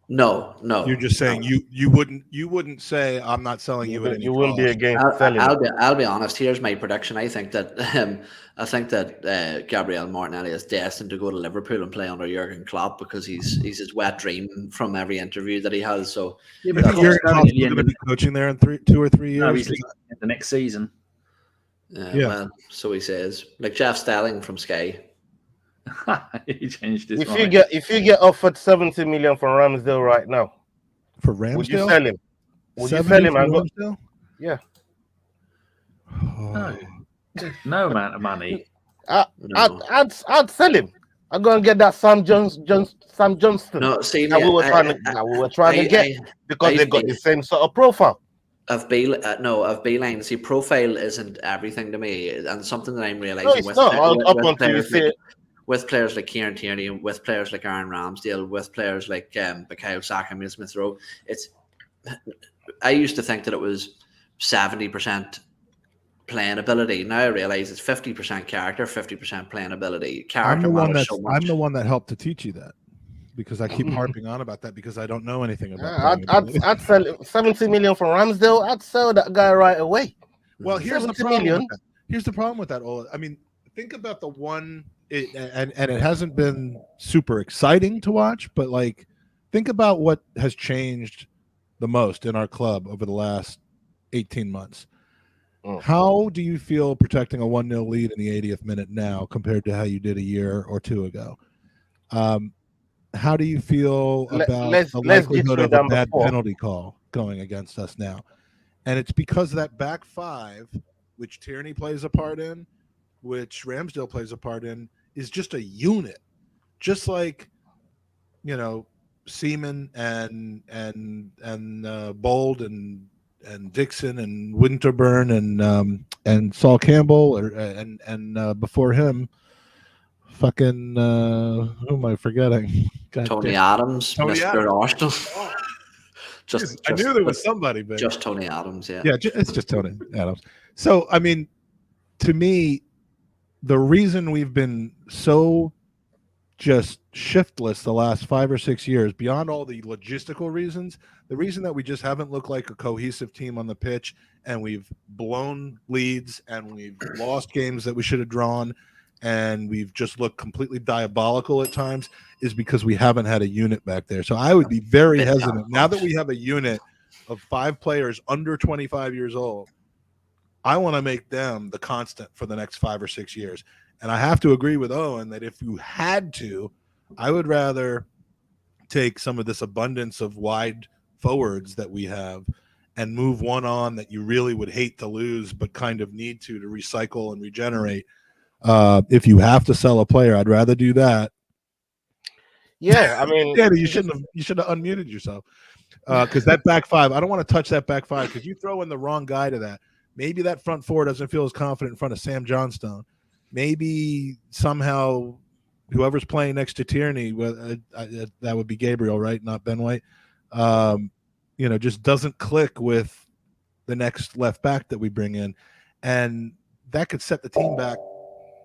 No. You're just saying you wouldn't say I'm not selling you at any. You wouldn't be against selling. I'll be honest. Here's my prediction. I think that Gabriel Martinelli is destined to go to Liverpool and play under Jurgen Klopp because he's his wet dream from every interview that he has. So Yeah, Jurgen Klopp's going to be coaching there in 2 or 3 years. No, he's in the next season. Yeah. Well, so he says, like Jeff Stelling from Sky. He changed his If mind. you get offered 70 million for Ramsdale right now, For Ramsdale? would you sell him? Would you 70 sell him for and go? Ramsdale? Yeah. No. No amount of money. I'd sell him. I'm gonna get that Sam Johnston. No, see, that we were trying to get because they got the same sort of profile. Of Beeline. See, profile isn't everything to me, and something that I'm realizing No, it's not. With players like Kieran Tierney, with players like Aaron Ramsdale, with players like Bukayo Saka and Smith Rowe, I used to think that it was 70% playing ability. Now I realize it's 50% character, 50% playing ability. I'm the one that helped to teach you that, because I keep harping on about that because I don't know anything about. I'd sell 70 million for Ramsdale. I'd sell that guy right away. Well, here's the problem. Here's the problem with that, Ola. I mean, think about the one. And it hasn't been super exciting to watch, but like, think about what has changed the most in our club over the last 18 months. How do you feel protecting a 1-0 lead in the 80th minute now compared to how you did a year or two ago? How do you feel about the likelihood of a bad penalty call going against us now? And it's because that back five, which Tierney plays a part in, which Ramsdale plays a part in, is just a unit, just like, you know, Seaman and Bold and Dixon and Winterburn and Saul Campbell and before him, fucking who am I forgetting? Tony Adams, Mr. Arsenal. I knew there was somebody, but just Tony Adams. Yeah, it's just Tony Adams. So I mean, to me, the reason we've been so just shiftless the last 5 or 6 years, beyond all the logistical reasons, the reason that we just haven't looked like a cohesive team on the pitch, and we've blown leads and we've lost games that we should have drawn, and we've just looked completely diabolical at times, is because we haven't had a unit back there. So I would be very hesitant now that we have a unit of 5 players under 25 years old. I want to make them the constant for the next 5 or 6 years. And I have to agree with Owen that if you had to, I would rather take some of this abundance of wide forwards that we have and move one on that you really would hate to lose, but kind of need to recycle and regenerate. If you have to sell a player, I'd rather do that. Yeah, I mean, Danny, you shouldn't have unmuted yourself, because that back five, I don't want to touch that back five because you throw in the wrong guy to that. Maybe that front four doesn't feel as confident in front of Sam Johnstone. Maybe somehow whoever's playing next to Tierney, that would be Gabriel, right? Not Ben White. Just doesn't click with the next left back that we bring in. And that could set the team back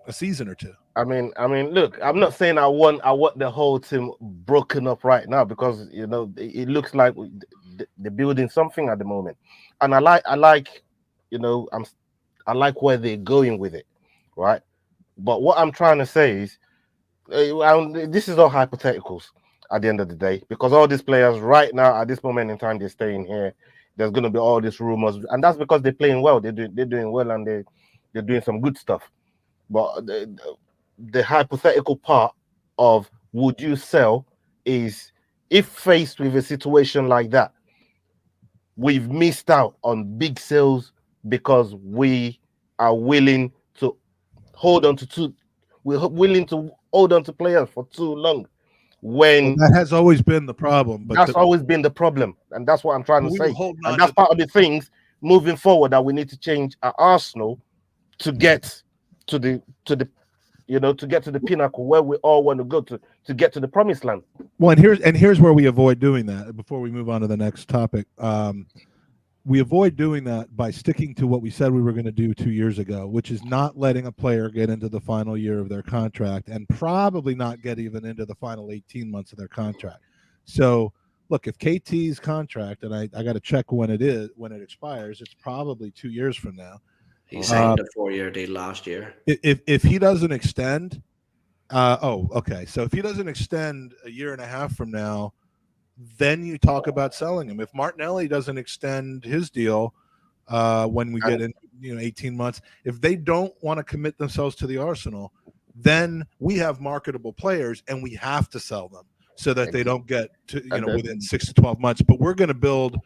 a season or two. I mean, look, I'm not saying I want the whole team broken up right now, because it looks like they're building something at the moment, and I like where they're going with it, right? But what I'm trying to say is, this is all hypotheticals at the end of the day, because all these players right now at this moment in time, they're staying here. There's going to be all these rumors, and that's because they're playing well. They're doing well, and they're doing some good stuff. But the hypothetical part of would you sell is, if faced with a situation like that, we've missed out on big sales because we are willing to hold on to we're willing to hold on to players for too long. When that has always been the problem, but that's always been the problem, and that's what I'm trying to we were say. holding And on that's to part of the things moving forward that we need to change at Arsenal to get to the to get to the pinnacle where we all want to go to get to the promised land. well, and here's where we avoid doing that. Before we move on to the next topic, we avoid doing that by sticking to what we said we were going to do 2 years ago, which is not letting a player get into the final year of their contract and probably not get even into the final 18 months of their contract. So, look, if KT's contract, and I got to check when it expires, it's probably 2 years from now. He signed a 4-year deal last year. If he doesn't extend, okay. So if he doesn't extend a year and a half from now, then you talk about selling him. If Martinelli doesn't extend his deal when we get in 18 months, if they don't want to commit themselves to the Arsenal, then we have marketable players and we have to sell them so that they don't get to within 6 to 12 months. But we're going to build.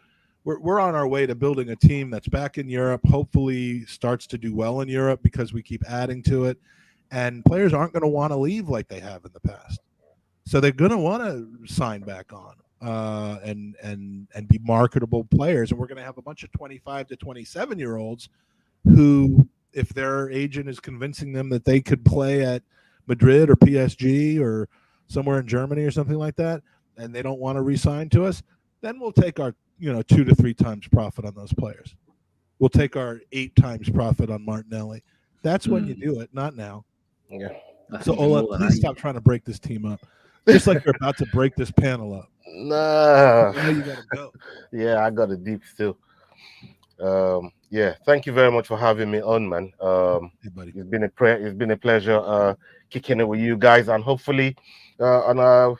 We're on our way to building a team that's back in Europe, hopefully starts to do well in Europe because we keep adding to it, and players aren't going to want to leave like they have in the past. So they're going to want to sign back on and be marketable players. And we're going to have a bunch of 25 to 27-year-olds who, if their agent is convincing them that they could play at Madrid or PSG or somewhere in Germany or something like that, and they don't want to re-sign to us, then we'll take our 2 to 3 times profit on those players. We'll take our 8 times profit on Martinelli. That's when you do it, not now. Yeah. So Ola, please stop trying to break this team up. Just like you're about to break this panel up. Nah. Now you gotta go. Yeah, I got a deep still. Yeah, thank you very much for having me on, man. Hey, buddy. It's been a pleasure kicking it with you guys, and hopefully I'll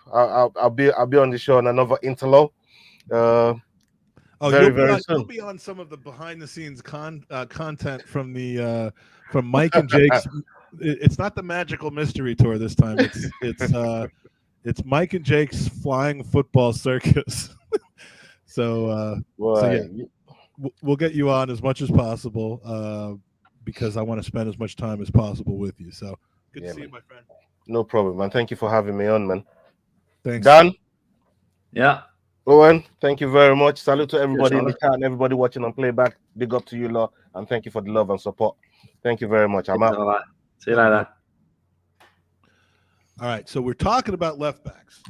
be on the show on another interlull. Very soon. You'll be on some of the behind the scenes content from the from Mike and Jake's. It's not the magical mystery tour this time. It's Mike and Jake's flying football circus. So yeah, we'll get you on as much as possible because I want to spend as much time as possible with you. So good to see you, my friend. No problem, man. Thank you for having me on, man. Thanks. Dan? Yeah. Owen, thank you very much. Salute to everybody in the chat and everybody watching on playback. Big up to you, lot, and thank you for the love and support. Thank you very much. I'm out. All right. See you later. All right, so we're talking about left backs.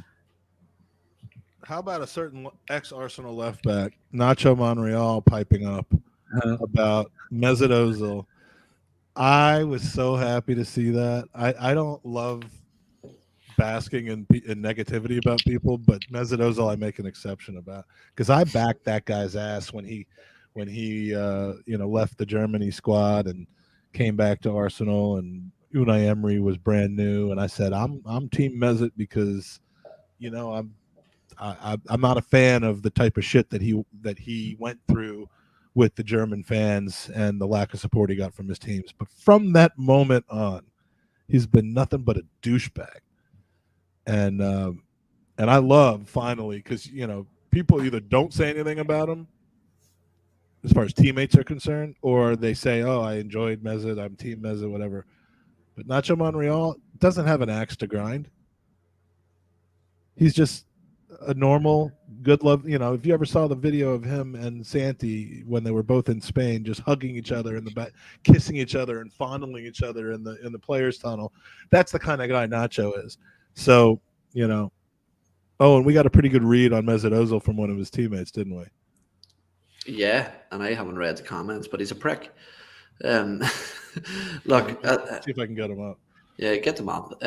How about a certain ex-Arsenal left back, Nacho Monreal, piping up about Mesut Ozil? I was so happy to see that. I don't love basking in negativity about people, but Mesut Ozil I make an exception about, because I backed that guy's ass when he left the Germany squad and came back to Arsenal, and Unai Emery was brand new, and I said I'm Team Mesut because I'm not a fan of the type of shit that he went through with the German fans and the lack of support he got from his teams. But from that moment on, he's been nothing but a douchebag. And I love finally, because people either don't say anything about him as far as teammates are concerned, or they say, "Oh, I enjoyed Mesut, I'm Team Mesut, whatever." But Nacho Monreal doesn't have an axe to grind. He's just a normal, good love. If you ever saw the video of him and Santi when they were both in Spain, just hugging each other in the back, kissing each other and fondling each other in the players' tunnel, that's the kind of guy Nacho is. So, oh, and we got a pretty good read on Mesut Ozil from one of his teammates, didn't we? Yeah, and I haven't read the comments, but he's a prick. Look, see if I can get him up. Yeah, get them up.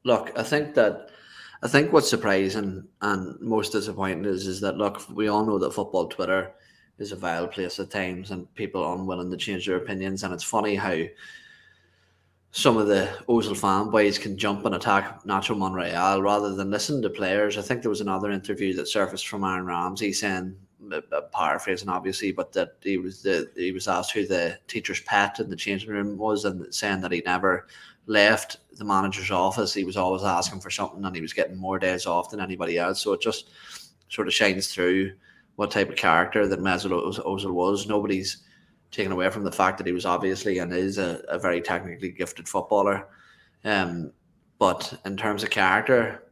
Look, I think what's surprising and most disappointing is that, look, we all know that football Twitter is a vile place at times, and people are unwilling to change their opinions. And it's funny how some of the Ozil fanboys can jump and attack Nacho Monreal rather than listen to players. I think there was another interview that surfaced from Aaron Ramsey saying, paraphrasing obviously, but that he was asked who the teacher's pet in the changing room was, and saying that he never left the manager's office. He was always asking for something, and he was getting more days off than anybody else. So it just sort of shines through what type of character that Mesut Ozil was. Nobody's taken away from the fact that he was obviously and is a very technically gifted footballer. But in terms of character,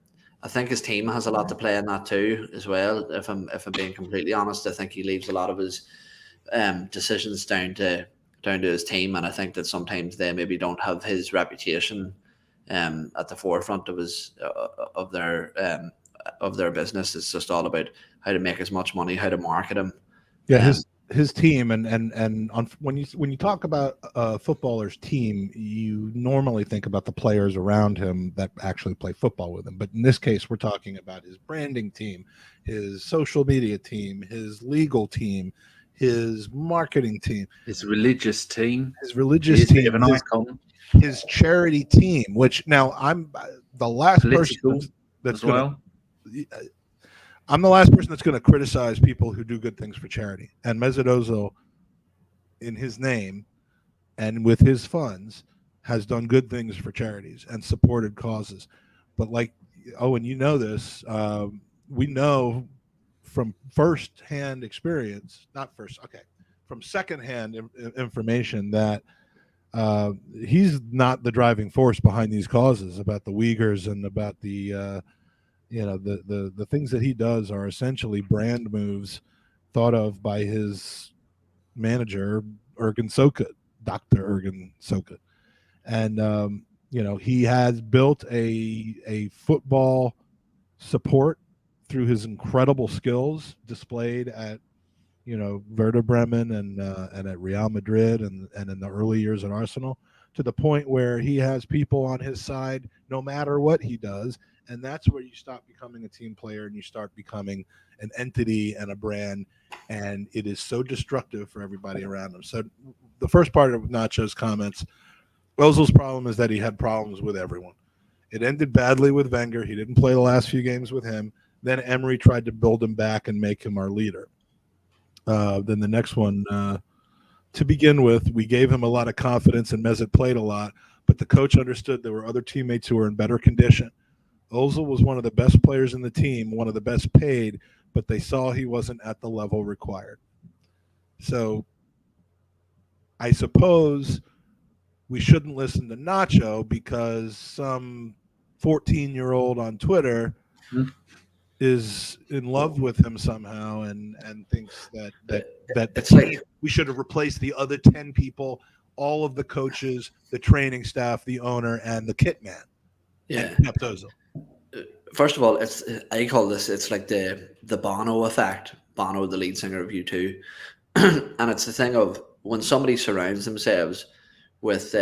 I think his team has a lot to play in that too, as well. If I'm being completely honest, I think he leaves a lot of his decisions down to his team, and I think that sometimes they maybe don't have his reputation at the forefront of their business. It's just all about how to make as much money, how to market him. Yeah, his team and when you talk about a footballer's team, you normally think about the players around him that actually play football with him. But in this case, we're talking about his branding team, his social media team, his legal team, his marketing team, his religious team, his charity team. Which now I'm the last political person that's as well. I'm the last person that's going to criticize people who do good things for charity. And Mesut Ozil, in his name and with his funds, has done good things for charities and supported causes. But like, Owen, you know this, we know from first-hand experience, from second-hand information that he's not the driving force behind these causes about the Uyghurs and about the the things that he does are essentially brand moves thought of by his manager, Ergin Soka, Dr. Ergin Soka. And, he has built a football support through his incredible skills displayed at, Werder Bremen and at Real Madrid and in the early years at Arsenal, to the point where he has people on his side no matter what he does. And that's where you stop becoming a team player and you start becoming an entity and a brand. And it is so destructive for everybody around him. So the first part of Nacho's comments, Ozil's problem is that he had problems with everyone. It ended badly with Wenger. He didn't play the last few games with him. Then Emery tried to build him back and make him our leader. Then the next one, to begin with, we gave him a lot of confidence and Mesut played a lot, but the coach understood there were other teammates who were in better condition. Ozil was one of the best players in the team, one of the best paid, but they saw he wasn't at the level required. So I suppose we shouldn't listen to Nacho because some 14-year-old on Twitter is in love with him somehow and thinks that it's like we should have replaced the other 10 people, all of the coaches, the training staff, the owner, and the kit man. Yeah. And kept Ozil. First of all, I call this, it's like the Bono effect. Bono, the lead singer of U2. And it's the thing of when somebody surrounds themselves with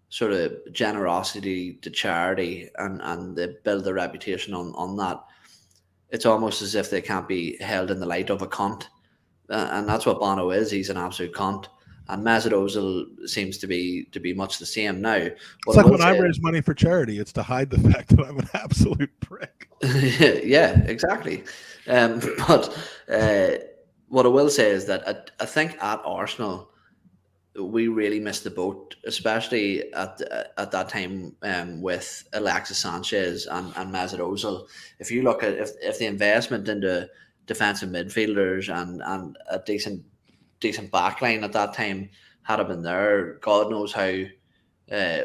sort of generosity to charity and they build their reputation on that, it's almost as if they can't be held in the light of a cunt. And that's what Bono is. He's an absolute cunt. And Mesut Ozil seems to be much the same now. It's like when I raise money for charity, it's to hide the fact that I'm an absolute prick. Yeah, exactly. But what I will say is that I think at Arsenal, we really missed the boat, especially at that time with Alexis Sanchez and Mesut Ozil. If you look at if the investment into defensive midfielders and a decent backline at that time had it been there, God knows how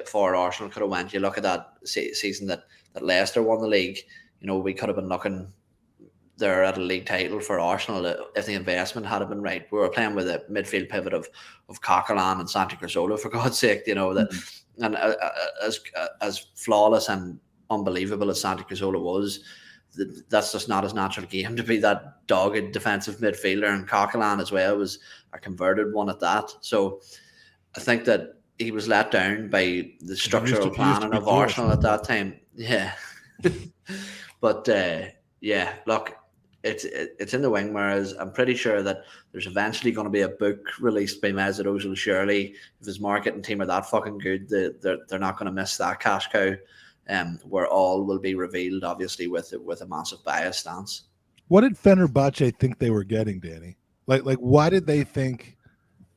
far Arsenal could have went. You look at that season that Leicester won the league. We could have been looking there at a league title for Arsenal if the investment had been right. We were playing with a midfield pivot of Coquelin and Santi Cazorla, for God's sake. That and as flawless and unbelievable as Santi Cazorla was, that's just not his natural game to be that dogged defensive midfielder. And Coquelin as well was a converted one at that. So I think that he was let down by the structural planning of Arsenal at that time. Yeah. But yeah, look, it's in the wing, whereas I'm pretty sure that there's eventually going to be a book released by Mesut Ozil. Surely, if his marketing team are that fucking good, they're not going to miss that cash cow, where all will be revealed, obviously with a massive bias stance. What did Fenerbahce think they were getting, Danny? Like why did they think?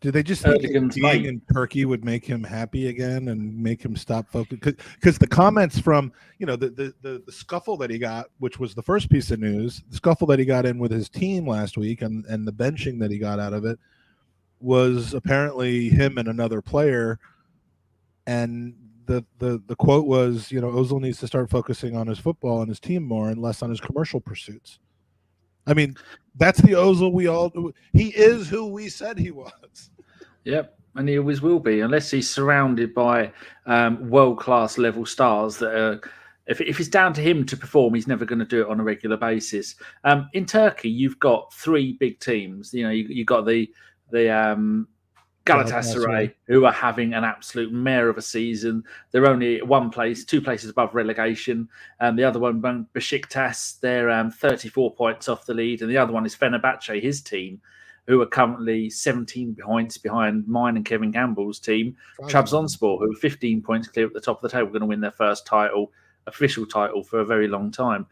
Did they just think being in Turkey would make him happy again and make him stop focusing? Because the comments from the scuffle that he got, which was the first piece of news, the scuffle that he got in with his team last week, and the benching that he got out of it, was apparently him and another player, and the quote was, Ozil needs to start focusing on his football and his team more and less on his commercial pursuits. I mean, that's the Ozil he is who we said he was. Yep, and he always will be, unless he's surrounded by world-class level stars that are. If it's down to him to perform, he's never going to do it on a regular basis. In Turkey, you've got three big teams. You've got the Galatasaray, who are having an absolute mare of a season. They're only two places above relegation. The other one, Besiktas, they're 34 points off the lead. And the other one is Fenerbahce, his team, who are currently 17 points behind mine and Kevin Campbell's team. Trabzonspor, who are 15 points clear at the top of the table, going to win their first official title for a very long time.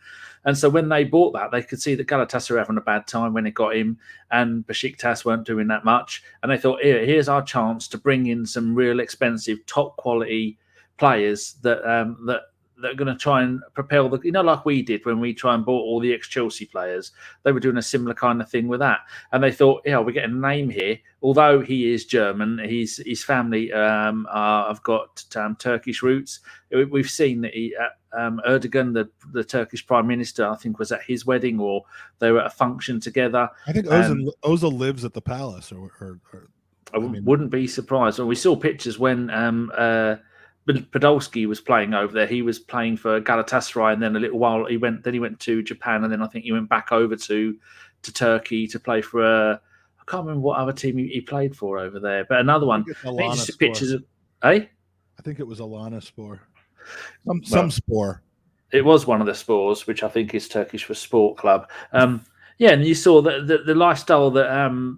And so when they bought that, they could see that Galatasaray were having a bad time when it got him, and Besiktas weren't doing that much. And they thought, here's our chance to bring in some real expensive, top quality players that are going to try and propel like we did when we try and bought all the ex-Chelsea players. They were doing a similar kind of thing with that. And they thought, we're getting a name here. Although he is German, his family have got Turkish roots. We've seen that Erdogan, the Turkish Prime Minister, I think was at his wedding, or they were at a function together. I think Ozil lives at the palace. Wouldn't be surprised. Well, we saw pictures when Podolski was playing over there. He was playing for Galatasaray, and then a little while he went to Japan, and then I think he went back over to Turkey to play for I can't remember what other team he played for over there, but another one. Just pictures of, I think it was Alanaspor. Some spore. It was one of the spores, which I think is Turkish for sport club. And you saw that the lifestyle that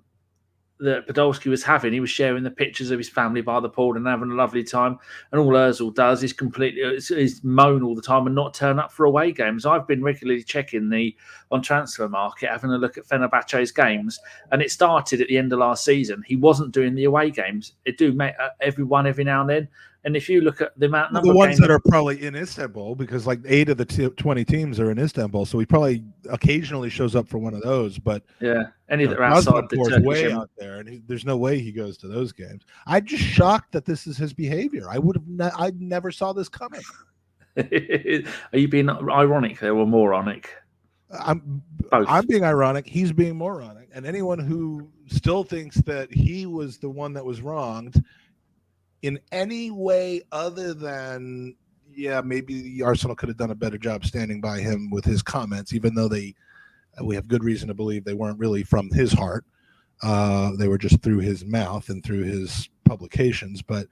Podolski was having. He was sharing the pictures of his family by the pool and having a lovely time. And all Ozil does is moan all the time and not turn up for away games. I've been regularly checking on Transfer Market, having a look at Fenerbahce's games, and it started at the end of last season. He wasn't doing the away games. It do make every now and then. And if you look at the amount, the ones that are probably in Istanbul, because like 8 of the 20 teams are in Istanbul, so he probably occasionally shows up for one of those. But any that are outside the Turkish way out there, and there's no way he goes to those games. I'm just shocked that this is his behavior. I never saw this coming. Are you being ironic there or moronic? I'm being ironic. He's being moronic, and anyone who still thinks that he was the one that was wronged in any way other than, maybe the Arsenal could have done a better job standing by him with his comments, even though we have good reason to believe they weren't really from his heart. They were just through his mouth and through his publications. But,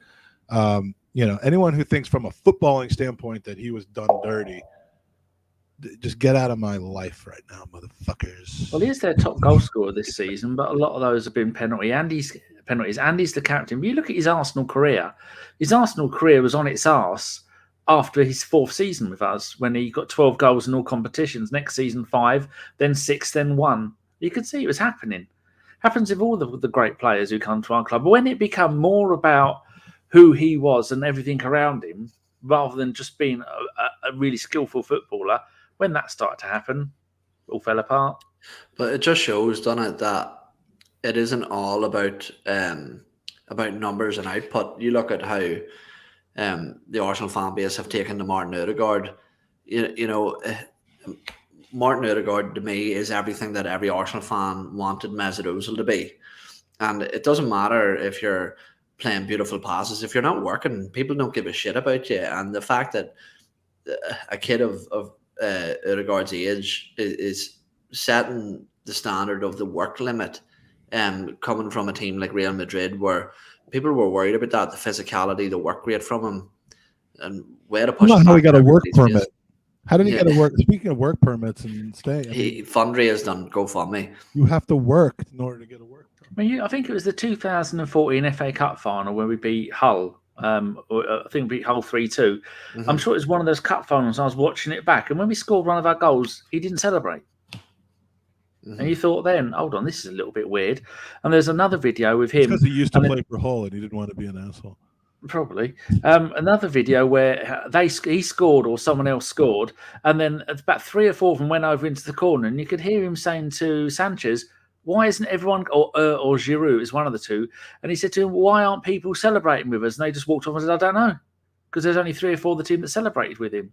anyone who thinks from a footballing standpoint that he was done dirty, just get out of my life right now, motherfuckers. Well, he is their top goal scorer this season, but a lot of those have been penalties. Andy's the captain. If you look at his Arsenal career was on its arse after his 4th season with us, when he got 12 goals in all competitions. Next season 5, then 6, then 1. You could see it was happening. Happens with all the great players who come to our club. But when it became more about who he was and everything around him, rather than just being a really skillful footballer, when that started to happen, it all fell apart. But it just shows, doesn't it, that it isn't all about numbers and output. You look at how the Arsenal fan base have taken to Martin Odegaard. Martin Odegaard to me is everything that every Arsenal fan wanted Mesut Ozil to be. And it doesn't matter if you're playing beautiful passes. If you're not working, people don't give a shit about you. And the fact that a kid of Odegaard's age is setting the standard of the work limit, coming from a team like Real Madrid, where people were worried about that, the physicality, the work rate from him, and where to push. How he got a work permit? How did he get a work? Speaking of work permits and stay, he fundraised on GoFundMe. You have to work in order to get a work permit. I think it was the 2014 FA Cup final where we beat Hull. I think we beat Hull 3-2. Mm-hmm. I'm sure it was one of those cup finals. I was watching it back, and when we scored one of our goals, he didn't celebrate. Mm-hmm. And you thought then, hold on, this is a little bit weird. And there's another video with him. Because he used to play for Hull and he didn't want to be an asshole. Probably. Another video where he scored or someone else scored, and then about 3 or 4 of them went over into the corner, and you could hear him saying to Sanchez, why isn't everyone, or Giroud is one of the two, and he said to him, why aren't people celebrating with us? And they just walked off and said, I don't know, because there's only 3 or 4 of the team that celebrated with him.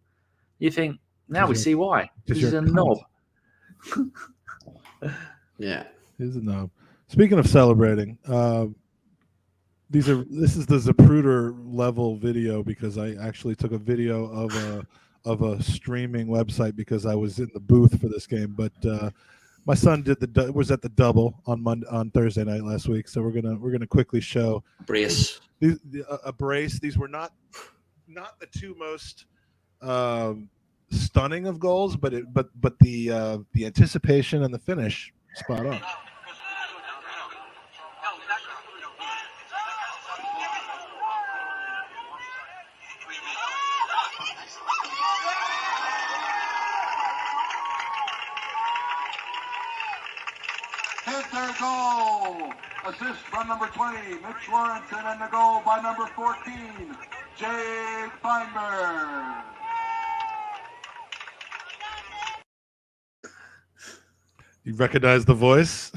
You think, now we see why. He's a knob. Yeah. He's a knob. Speaking of celebrating, this is the Zapruder level video because I actually took a video of a streaming website because I was in the booth for this game. But my son was at the double on Thursday night last week, so we're gonna quickly show Brace. A brace. These were not the two most stunning of goals, but the anticipation and the finish spot on. Hit their goal. Assist from number 20, Mitch Lawrence, and the goal by number 14, Jake Feinberg. You recognize the voice?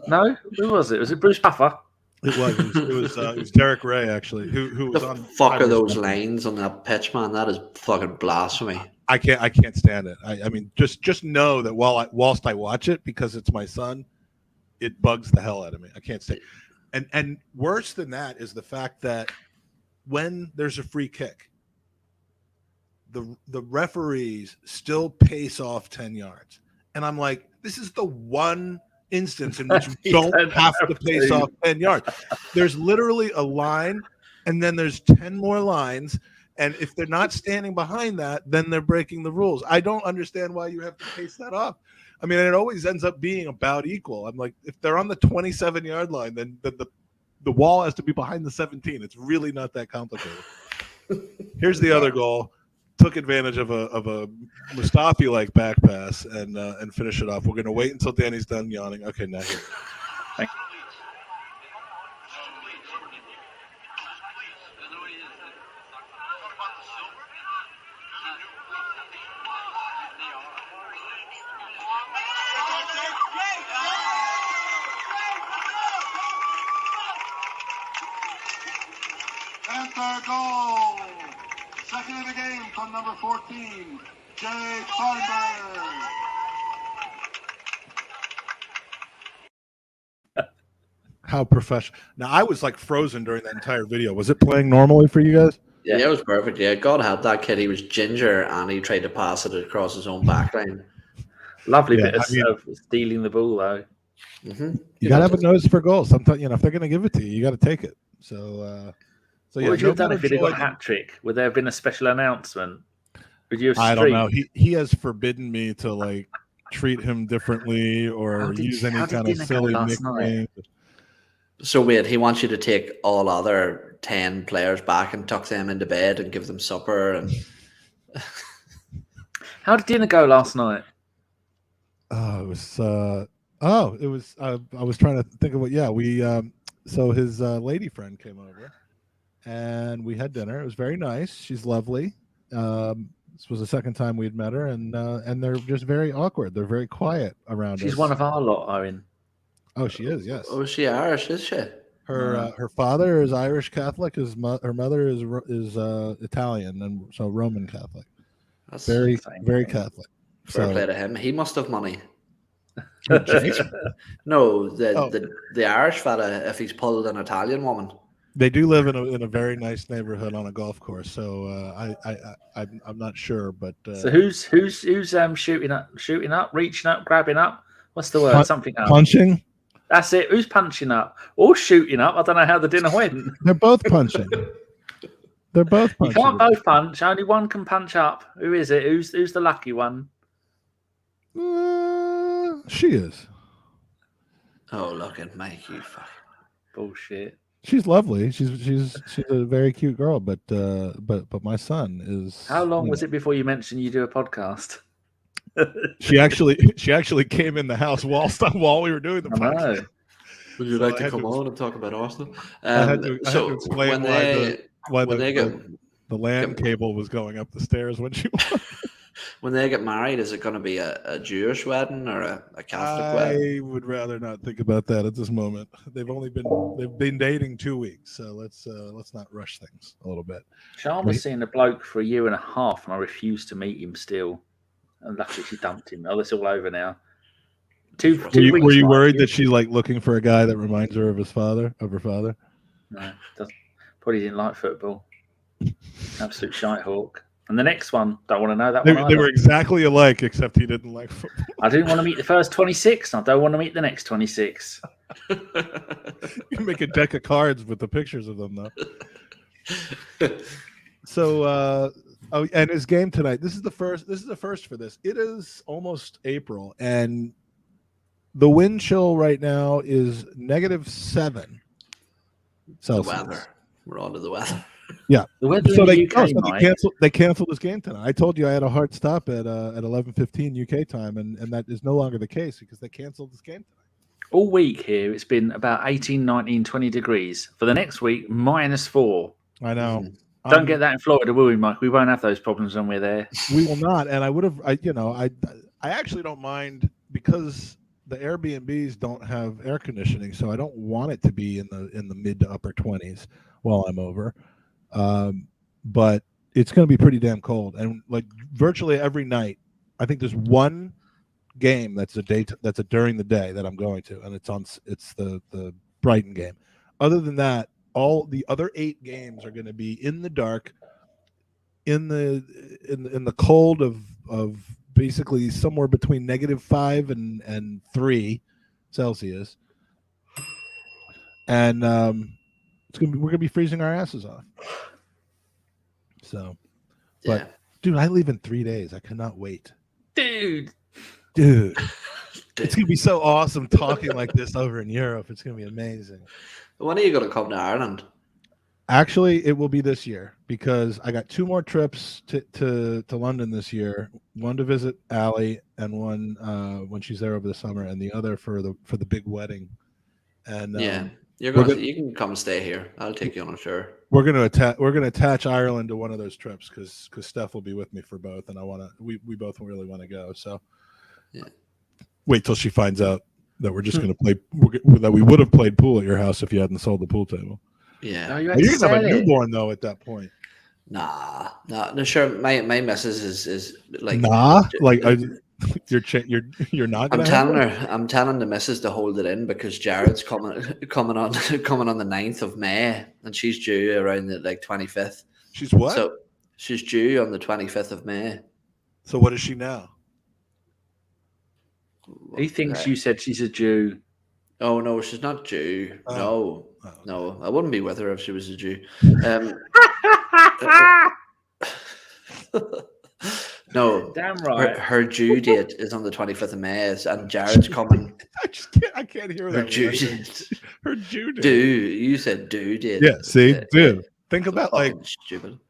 No, who was it? Was it Bruce Puffer? It was Derek Ray actually, who was The on. fuck are those lines on that pitch, man? That is fucking blasphemy. I can't stand it. I mean, just know that whilst I watch it because it's my son, it bugs the hell out of me. I can't say. And worse than that is the fact that when there's a free kick, the referees still pace off 10 yards. And I'm like, this is the one instance in which you don't have to pace off 10 yards. There's literally a line, and then there's 10 more lines. And if they're not standing behind that, then they're breaking the rules. I don't understand why you have to pace that off. I mean, it always ends up being about equal. I'm like, if they're on the 27-yard line, then the wall has to be behind the 17. It's really not that complicated. Here's the other goal. Took advantage of a Mustafi-like back pass and finish it off. We're going to wait until Danny's done yawning. Okay, now here. And their goal. Second of the game from number 14, Jake Feinberg. How professional. Now, I was like frozen during that entire video. Was it playing normally for you guys? Yeah, it was perfect. Yeah, God help that kid. He was ginger and he tried to pass it across his own back line. Lovely bit of stealing the ball, though. Mm-hmm. You got to have a nose for goals. Sometimes, if they're going to give it to you, you got to take it. So what would you have done if he'd got a hat trick? Would there have been a special announcement? Would you have I don't know. He has forbidden me to like treat him differently or use any kind of silly nickname. So wait, he wants you to take all other 10 players back and tuck them into bed and give them supper. And how did dinner go last night? It was. I was trying to think of what. Yeah, we. So his lady friend came over, and we had dinner. It was very nice. She's lovely. This was the second time we'd met her, and they're just very awkward. They're very quiet around us. She's one of our lot, Owen. Oh, she is. Yes. Oh, is she Irish? Is she? Her father is Irish Catholic. Her mother is Italian, and so Roman Catholic. That's very Catholic. Fair play to him. He must have money. Jake? No, the Irish fella. If he's pulled an Italian woman, they do live in a very nice neighborhood on a golf course. So I'm not sure, but so who's shooting up, reaching up, grabbing up? What's the word? Something up. Punching. That's it. Who's punching up or shooting up? I don't know how the dinner went. They're both punching. They're both punching. You can't both punch. Only one can punch up. Who is it? Who's the lucky one? She is. Oh, look at Mike, you fuck. Bullshit. She's lovely. She's a very cute girl, but my son is. How long was it before you mentioned you do a podcast? She actually came in the house while we were doing the podcast. Would you like to come on and talk about Arsenal? I had to explain why the LAN cable was going up the stairs when she When they get married, is it going to be a Jewish wedding or a Catholic wedding? I would rather not think about that at this moment. They've been dating 2 weeks, so let's not rush things a little bit. Sean was seeing a bloke for 1.5 years, and I refused to meet him still. And luckily, she dumped him. Oh, it's all over now. Two Were weeks. you worried Mike. that she's like looking for a guy that reminds her of her father? No, probably didn't like football. Absolute shite-hawk. And the next one, don't want to know that one. They were exactly alike, except he didn't like football. I didn't want to meet the first 26. And I don't want to meet the next 26. You can make a deck of cards with the pictures of them, though. So, and his game tonight. This is the first for this. It is almost April, and the wind chill right now is -7 Celsius. The weather. We're on to the weather. Yeah. The weather So in they the UK, they canceled this game tonight. I told you I had a hard stop at 11:15 UK time, and that is no longer the case because they canceled this game tonight. All week here, it's been about 18, 19, 20 degrees. For the next week, -4. I know. Don't get that in Florida, will we, Mike? We won't have those problems when we're there. We will not. And I would have. I actually don't mind because the Airbnbs don't have air conditioning, so I don't want it to be in the mid to upper 20s while I'm over. But it's going to be pretty damn cold, and like virtually every night, I think there's one game that's a during the day that I'm going to, and it's the Brighton game. Other than that, all the other 8 games are going to be in the dark, in the cold of basically somewhere between -5 and 3 Celsius, and we're gonna be freezing our asses off. So, but Yeah. dude, I leave in 3 days. I cannot wait, Dude. It's gonna be so awesome talking like this over in Europe. It's gonna be amazing. When are you going to come to Ireland? Actually, it will be this year because I got 2 more trips to London this year. One to visit Allie, and one when she's there over the summer, and the other for the big wedding. And Yeah, you can come stay here. I'll take you on a tour. we're gonna attach Ireland to one of those trips because Steph will be with me for both, and we both really want to go. So yeah. Wait till she finds out that we're just gonna play that we would have played pool at your house if you hadn't sold the pool table. Yeah. No, You're gonna have a newborn though at that point. Nah. No, sure. My missus is like You're not. I'm telling the missus to hold it in because Jared's coming on the 9th of May, and she's due around the 25th. She's what? So she's due on the 25th of May. So what is she now? He thinks you said she's a Jew. Oh no, she's not Jew. Oh. No, I wouldn't be with her if she was a Jew. No, damn right. Her due date is on the 25th of May, and Jared's coming. I can't hear Her that. due date. Her due date. Do you said due date? Yeah. See, dude. Think about stupid.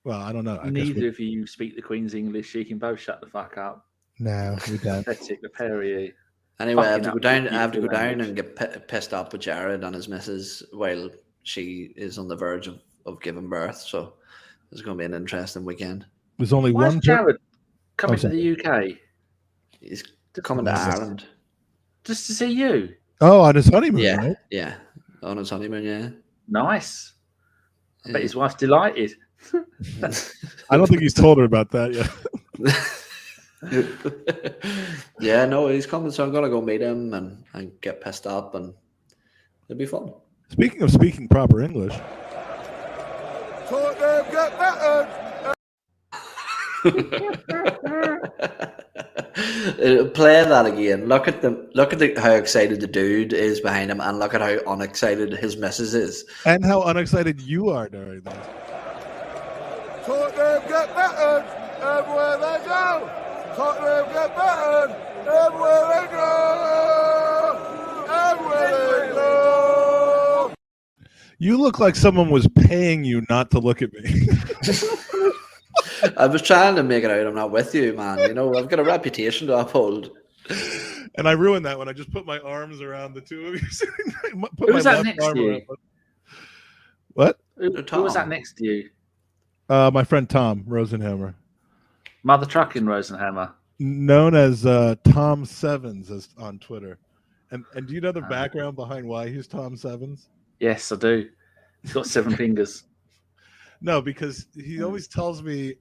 Well, I don't know. Neither of you speak the Queen's English. You can both shut the fuck up. No, we don't. Pathetic, the pair of you. Anyway, I have to Fucking go up down language. and get pissed off with Jared and his missus while she is on the verge of giving birth. So it's going to be an interesting weekend. There's only Why is one trip. Jared coming to sorry. the UK He's coming to Ireland. just to see you? Oh, on his honeymoon, Yeah, right? yeah, on his honeymoon. Yeah, Nice. I bet Yeah. his wife's delighted. I don't think he's told her about that yet. Yeah, no, he's coming, so I'm gonna go meet him and get pissed up, and it'll be fun. Speaking of speaking proper English, Play that again. Look at how excited the dude is behind him, and look at how unexcited his missus is. and how unexcited you are during this. Tottenham get battered everywhere they go. Tottenham get battered everywhere they go. Everywhere they go. You look like someone was paying you not to look at me. I was trying to make it out I'm not with you, man. You know, I've got a reputation to uphold. And I ruined that when I just put my arms around the two of you. Who was that next to you? What? Who was that next to you? My friend Tom Rosenhammer, Mother Trucking Rosenhammer. known as Tom Sevens as on Twitter. And do you know the background behind why he's Tom Sevens? Yes, I do. He's got 7 fingers. No, because he always tells me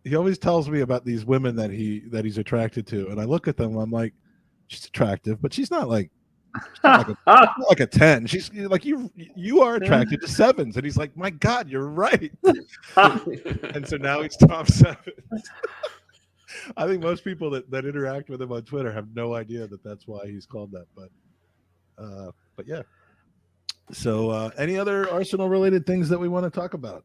about these women that he's attracted to, and I look at them, I'm like, she's attractive, but she's not like a 10. She's like, you are attracted to 7s, and he's like, my God, you're right. And so now he's Tom Sevens. I think most people that interact with him on Twitter have no idea that that's why he's called that. But yeah. So any other Arsenal related things that we want to talk about?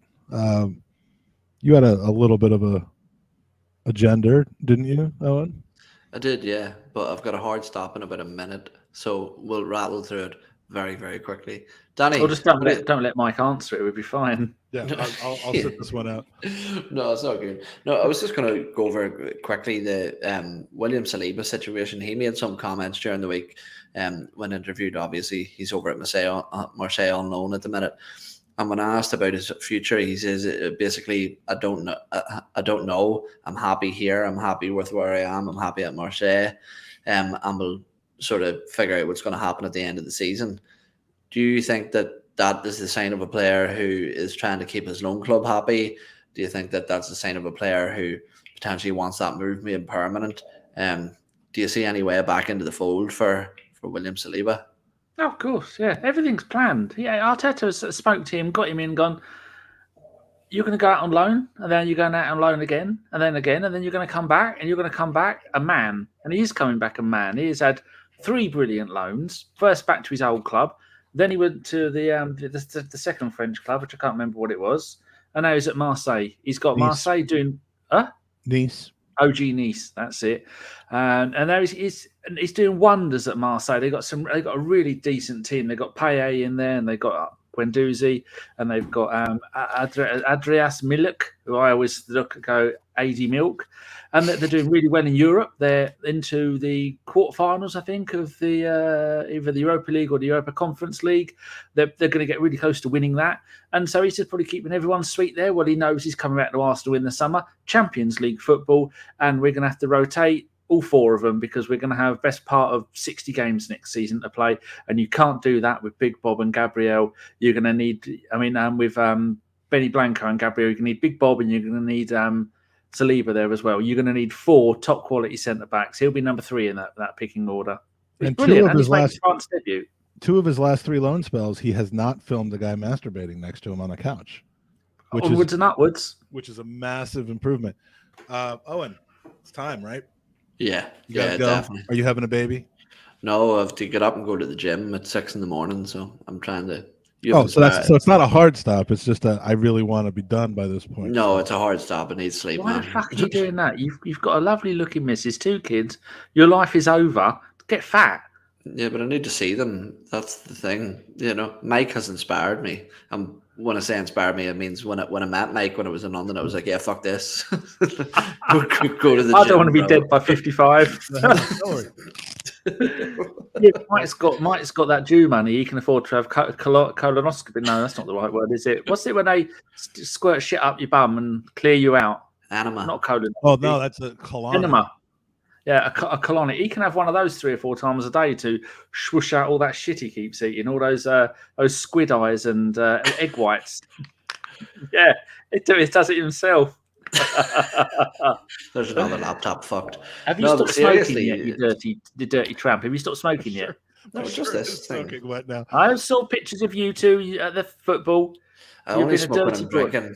You had a little bit of a gender, didn't you, Owen? I did, yeah, but I've got a hard stop in about a minute, so we'll rattle through it very, very quickly. Danny, Or just don't let Mike answer it. We'll be fine. Yeah, I'll sit this one out. No, it's not good. No, I was just going to go over quickly the William Saliba situation. He made some comments during the week when interviewed. Obviously, he's over at Marseille on loan at the minute. And when asked about his future, he says basically, I don't know. I'm happy here. I'm happy with where I am. I'm happy at Marseille. And we'll sort of figure out what's going to happen at the end of the season. Do you think that is the sign of a player who is trying to keep his loan club happy? Do you think that that's the sign of a player who potentially wants that move made permanent? Do you see any way back into the fold for William Saliba? Oh, of course, yeah. Everything's planned. Yeah, Arteta spoke to him, got him in, gone, you're going to go out on loan, and then you're going out on loan again, and then you're going to come back, and you're going to come back a man. And he is coming back a man. He has had 3 brilliant loans. First back to his old club. Then he went to the second French club, which I can't remember what it was. And now he's at Marseille. He's got Nice. Marseille doing... Nice. OG Nice, that's it. And now he's doing wonders at Marseille. They got a really decent team. They got Payet in there, and they got Guendouzi, and they've got Adrias Miluk, who I always go AD Milk, and they're doing really well in Europe. They're into the quarterfinals, I think, of the either the Europa League or the Europa Conference League. They're going to get really close to winning that, and so he's just probably keeping everyone sweet there. Well, he knows he's coming back to Arsenal in the summer, Champions League football, and we're going to have to rotate all 4 of them because we're going to have best part of 60 games next season to play, and you can't do that with Big Bob and Gabriel. You're going to need, with Benny Blanco and Gabriel, you're going to need Big Bob, and you're going to need Saliba there as well. You're going to need 4 top quality centre backs. He'll be number 3 in that picking order. It's And brilliant. 2 of And his he's making last France debut. 2 of his last 3 loan spells, he has not filmed the guy masturbating next to him on a couch, Onwards and upwards. which is a massive improvement. Owen, it's time, right? Yeah, You gotta go. definitely. Are you having a baby? No, I have to get up and go to the gym at 6 a.m, so I'm trying to. So it's not a hard stop. It's just I really want to be done by this point. No, it's a hard stop. I need sleep. Why the man. fuck are you doing that? You've got a lovely looking missus, 2 kids. Your life is over. Get fat. Yeah, but I need to see them. That's the thing. Mike has inspired me. When I say inspired me, it means when I met Mike when I was in London, I was like, yeah, fuck this. Go to the I gym, don't want to be bro. dead by 55. Don't worry. Yeah, Mike's got that Jew money. He can afford to have colonoscopy. No, that's not the right word, is it? What's it when they squirt shit up your bum and clear you out? Anima. Not colonoscopy. Oh no, that's a colonic. Enema. Yeah, a colonic. He can have one of those 3 or 4 times a day to swoosh out all that shit he keeps eating, all those squid eyes and egg whites. Yeah, it does it himself. There's another laptop fucked. Have you No, stopped but smoking seriously, yet, you dirty tramp? Have you stopped smoking yet? No, I'm just sure this it's thing. soaking wet now. I saw pictures of you 2 at the football. I You've only been a smoke when dirty I'm boy. drinking.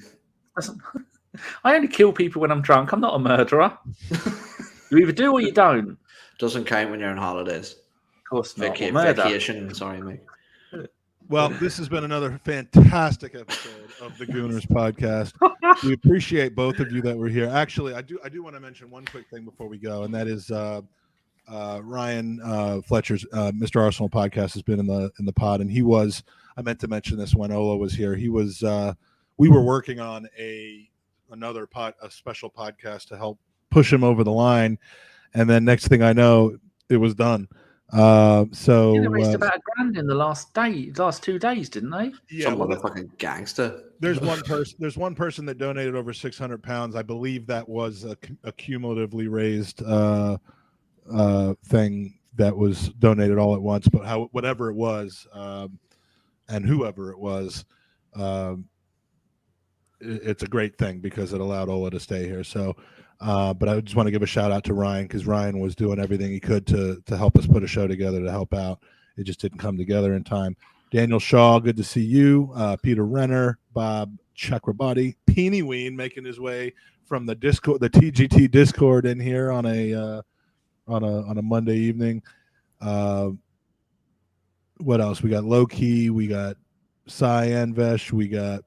I only kill people when I'm drunk. I'm not a murderer. You either do or you don't. Doesn't count when you're on holidays. Of course not. Well, murder. Vacation. Sorry, mate. Well, this has been another fantastic episode of the Gooners podcast. We appreciate both of you that were here. Actually, I do want to mention one quick thing before we go, and that is Ryan Fletcher's Mr. Arsenal podcast has been in the pod, and I meant to mention this when Ola was here. We were working on a special podcast to help push him over the line, and then next thing I know, it was done. So they raised about $1,000 in the last 2 days, didn't they? yeah, Some well, motherfucking gangster. there's one person that donated over 600 pounds. I believe that was a cumulatively raised thing that was donated all at once. But whatever it was, and whoever it was, it's a great thing because it allowed Ola to stay here. So, but I just want to give a shout out to Ryan because Ryan was doing everything he could to help us put a show together to help out. It just didn't come together in time. Daniel Shaw, good to see you. Peter Renner, Bob Chakrabarti, Peeny Ween making his way from the Discord, the TGT Discord in here on a Monday evening. What else? We got Low Key, we got Cy Anvesh, we got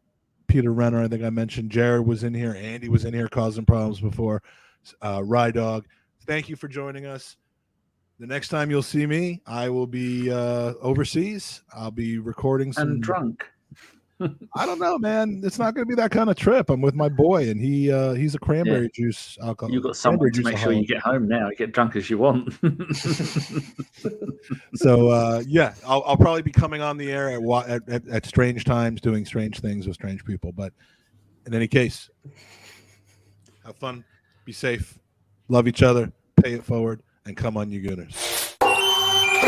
Peter Renner. I think I mentioned Jared was in here. Andy was in here causing problems before. Rye Dog, thank you for joining us. The next time you'll see me, I will be overseas. I'll be recording some. And drunk. I don't know, man. It's not going to be that kind of trip. I'm with my boy, and he's a cranberry juice alcohol. You've got someone to make sure you get home now. You get drunk as you want. So yeah, I'll probably be coming on the air at strange times, doing strange things with strange people. But in any case, have fun, be safe, love each other, pay it forward, and come on, you Gooners.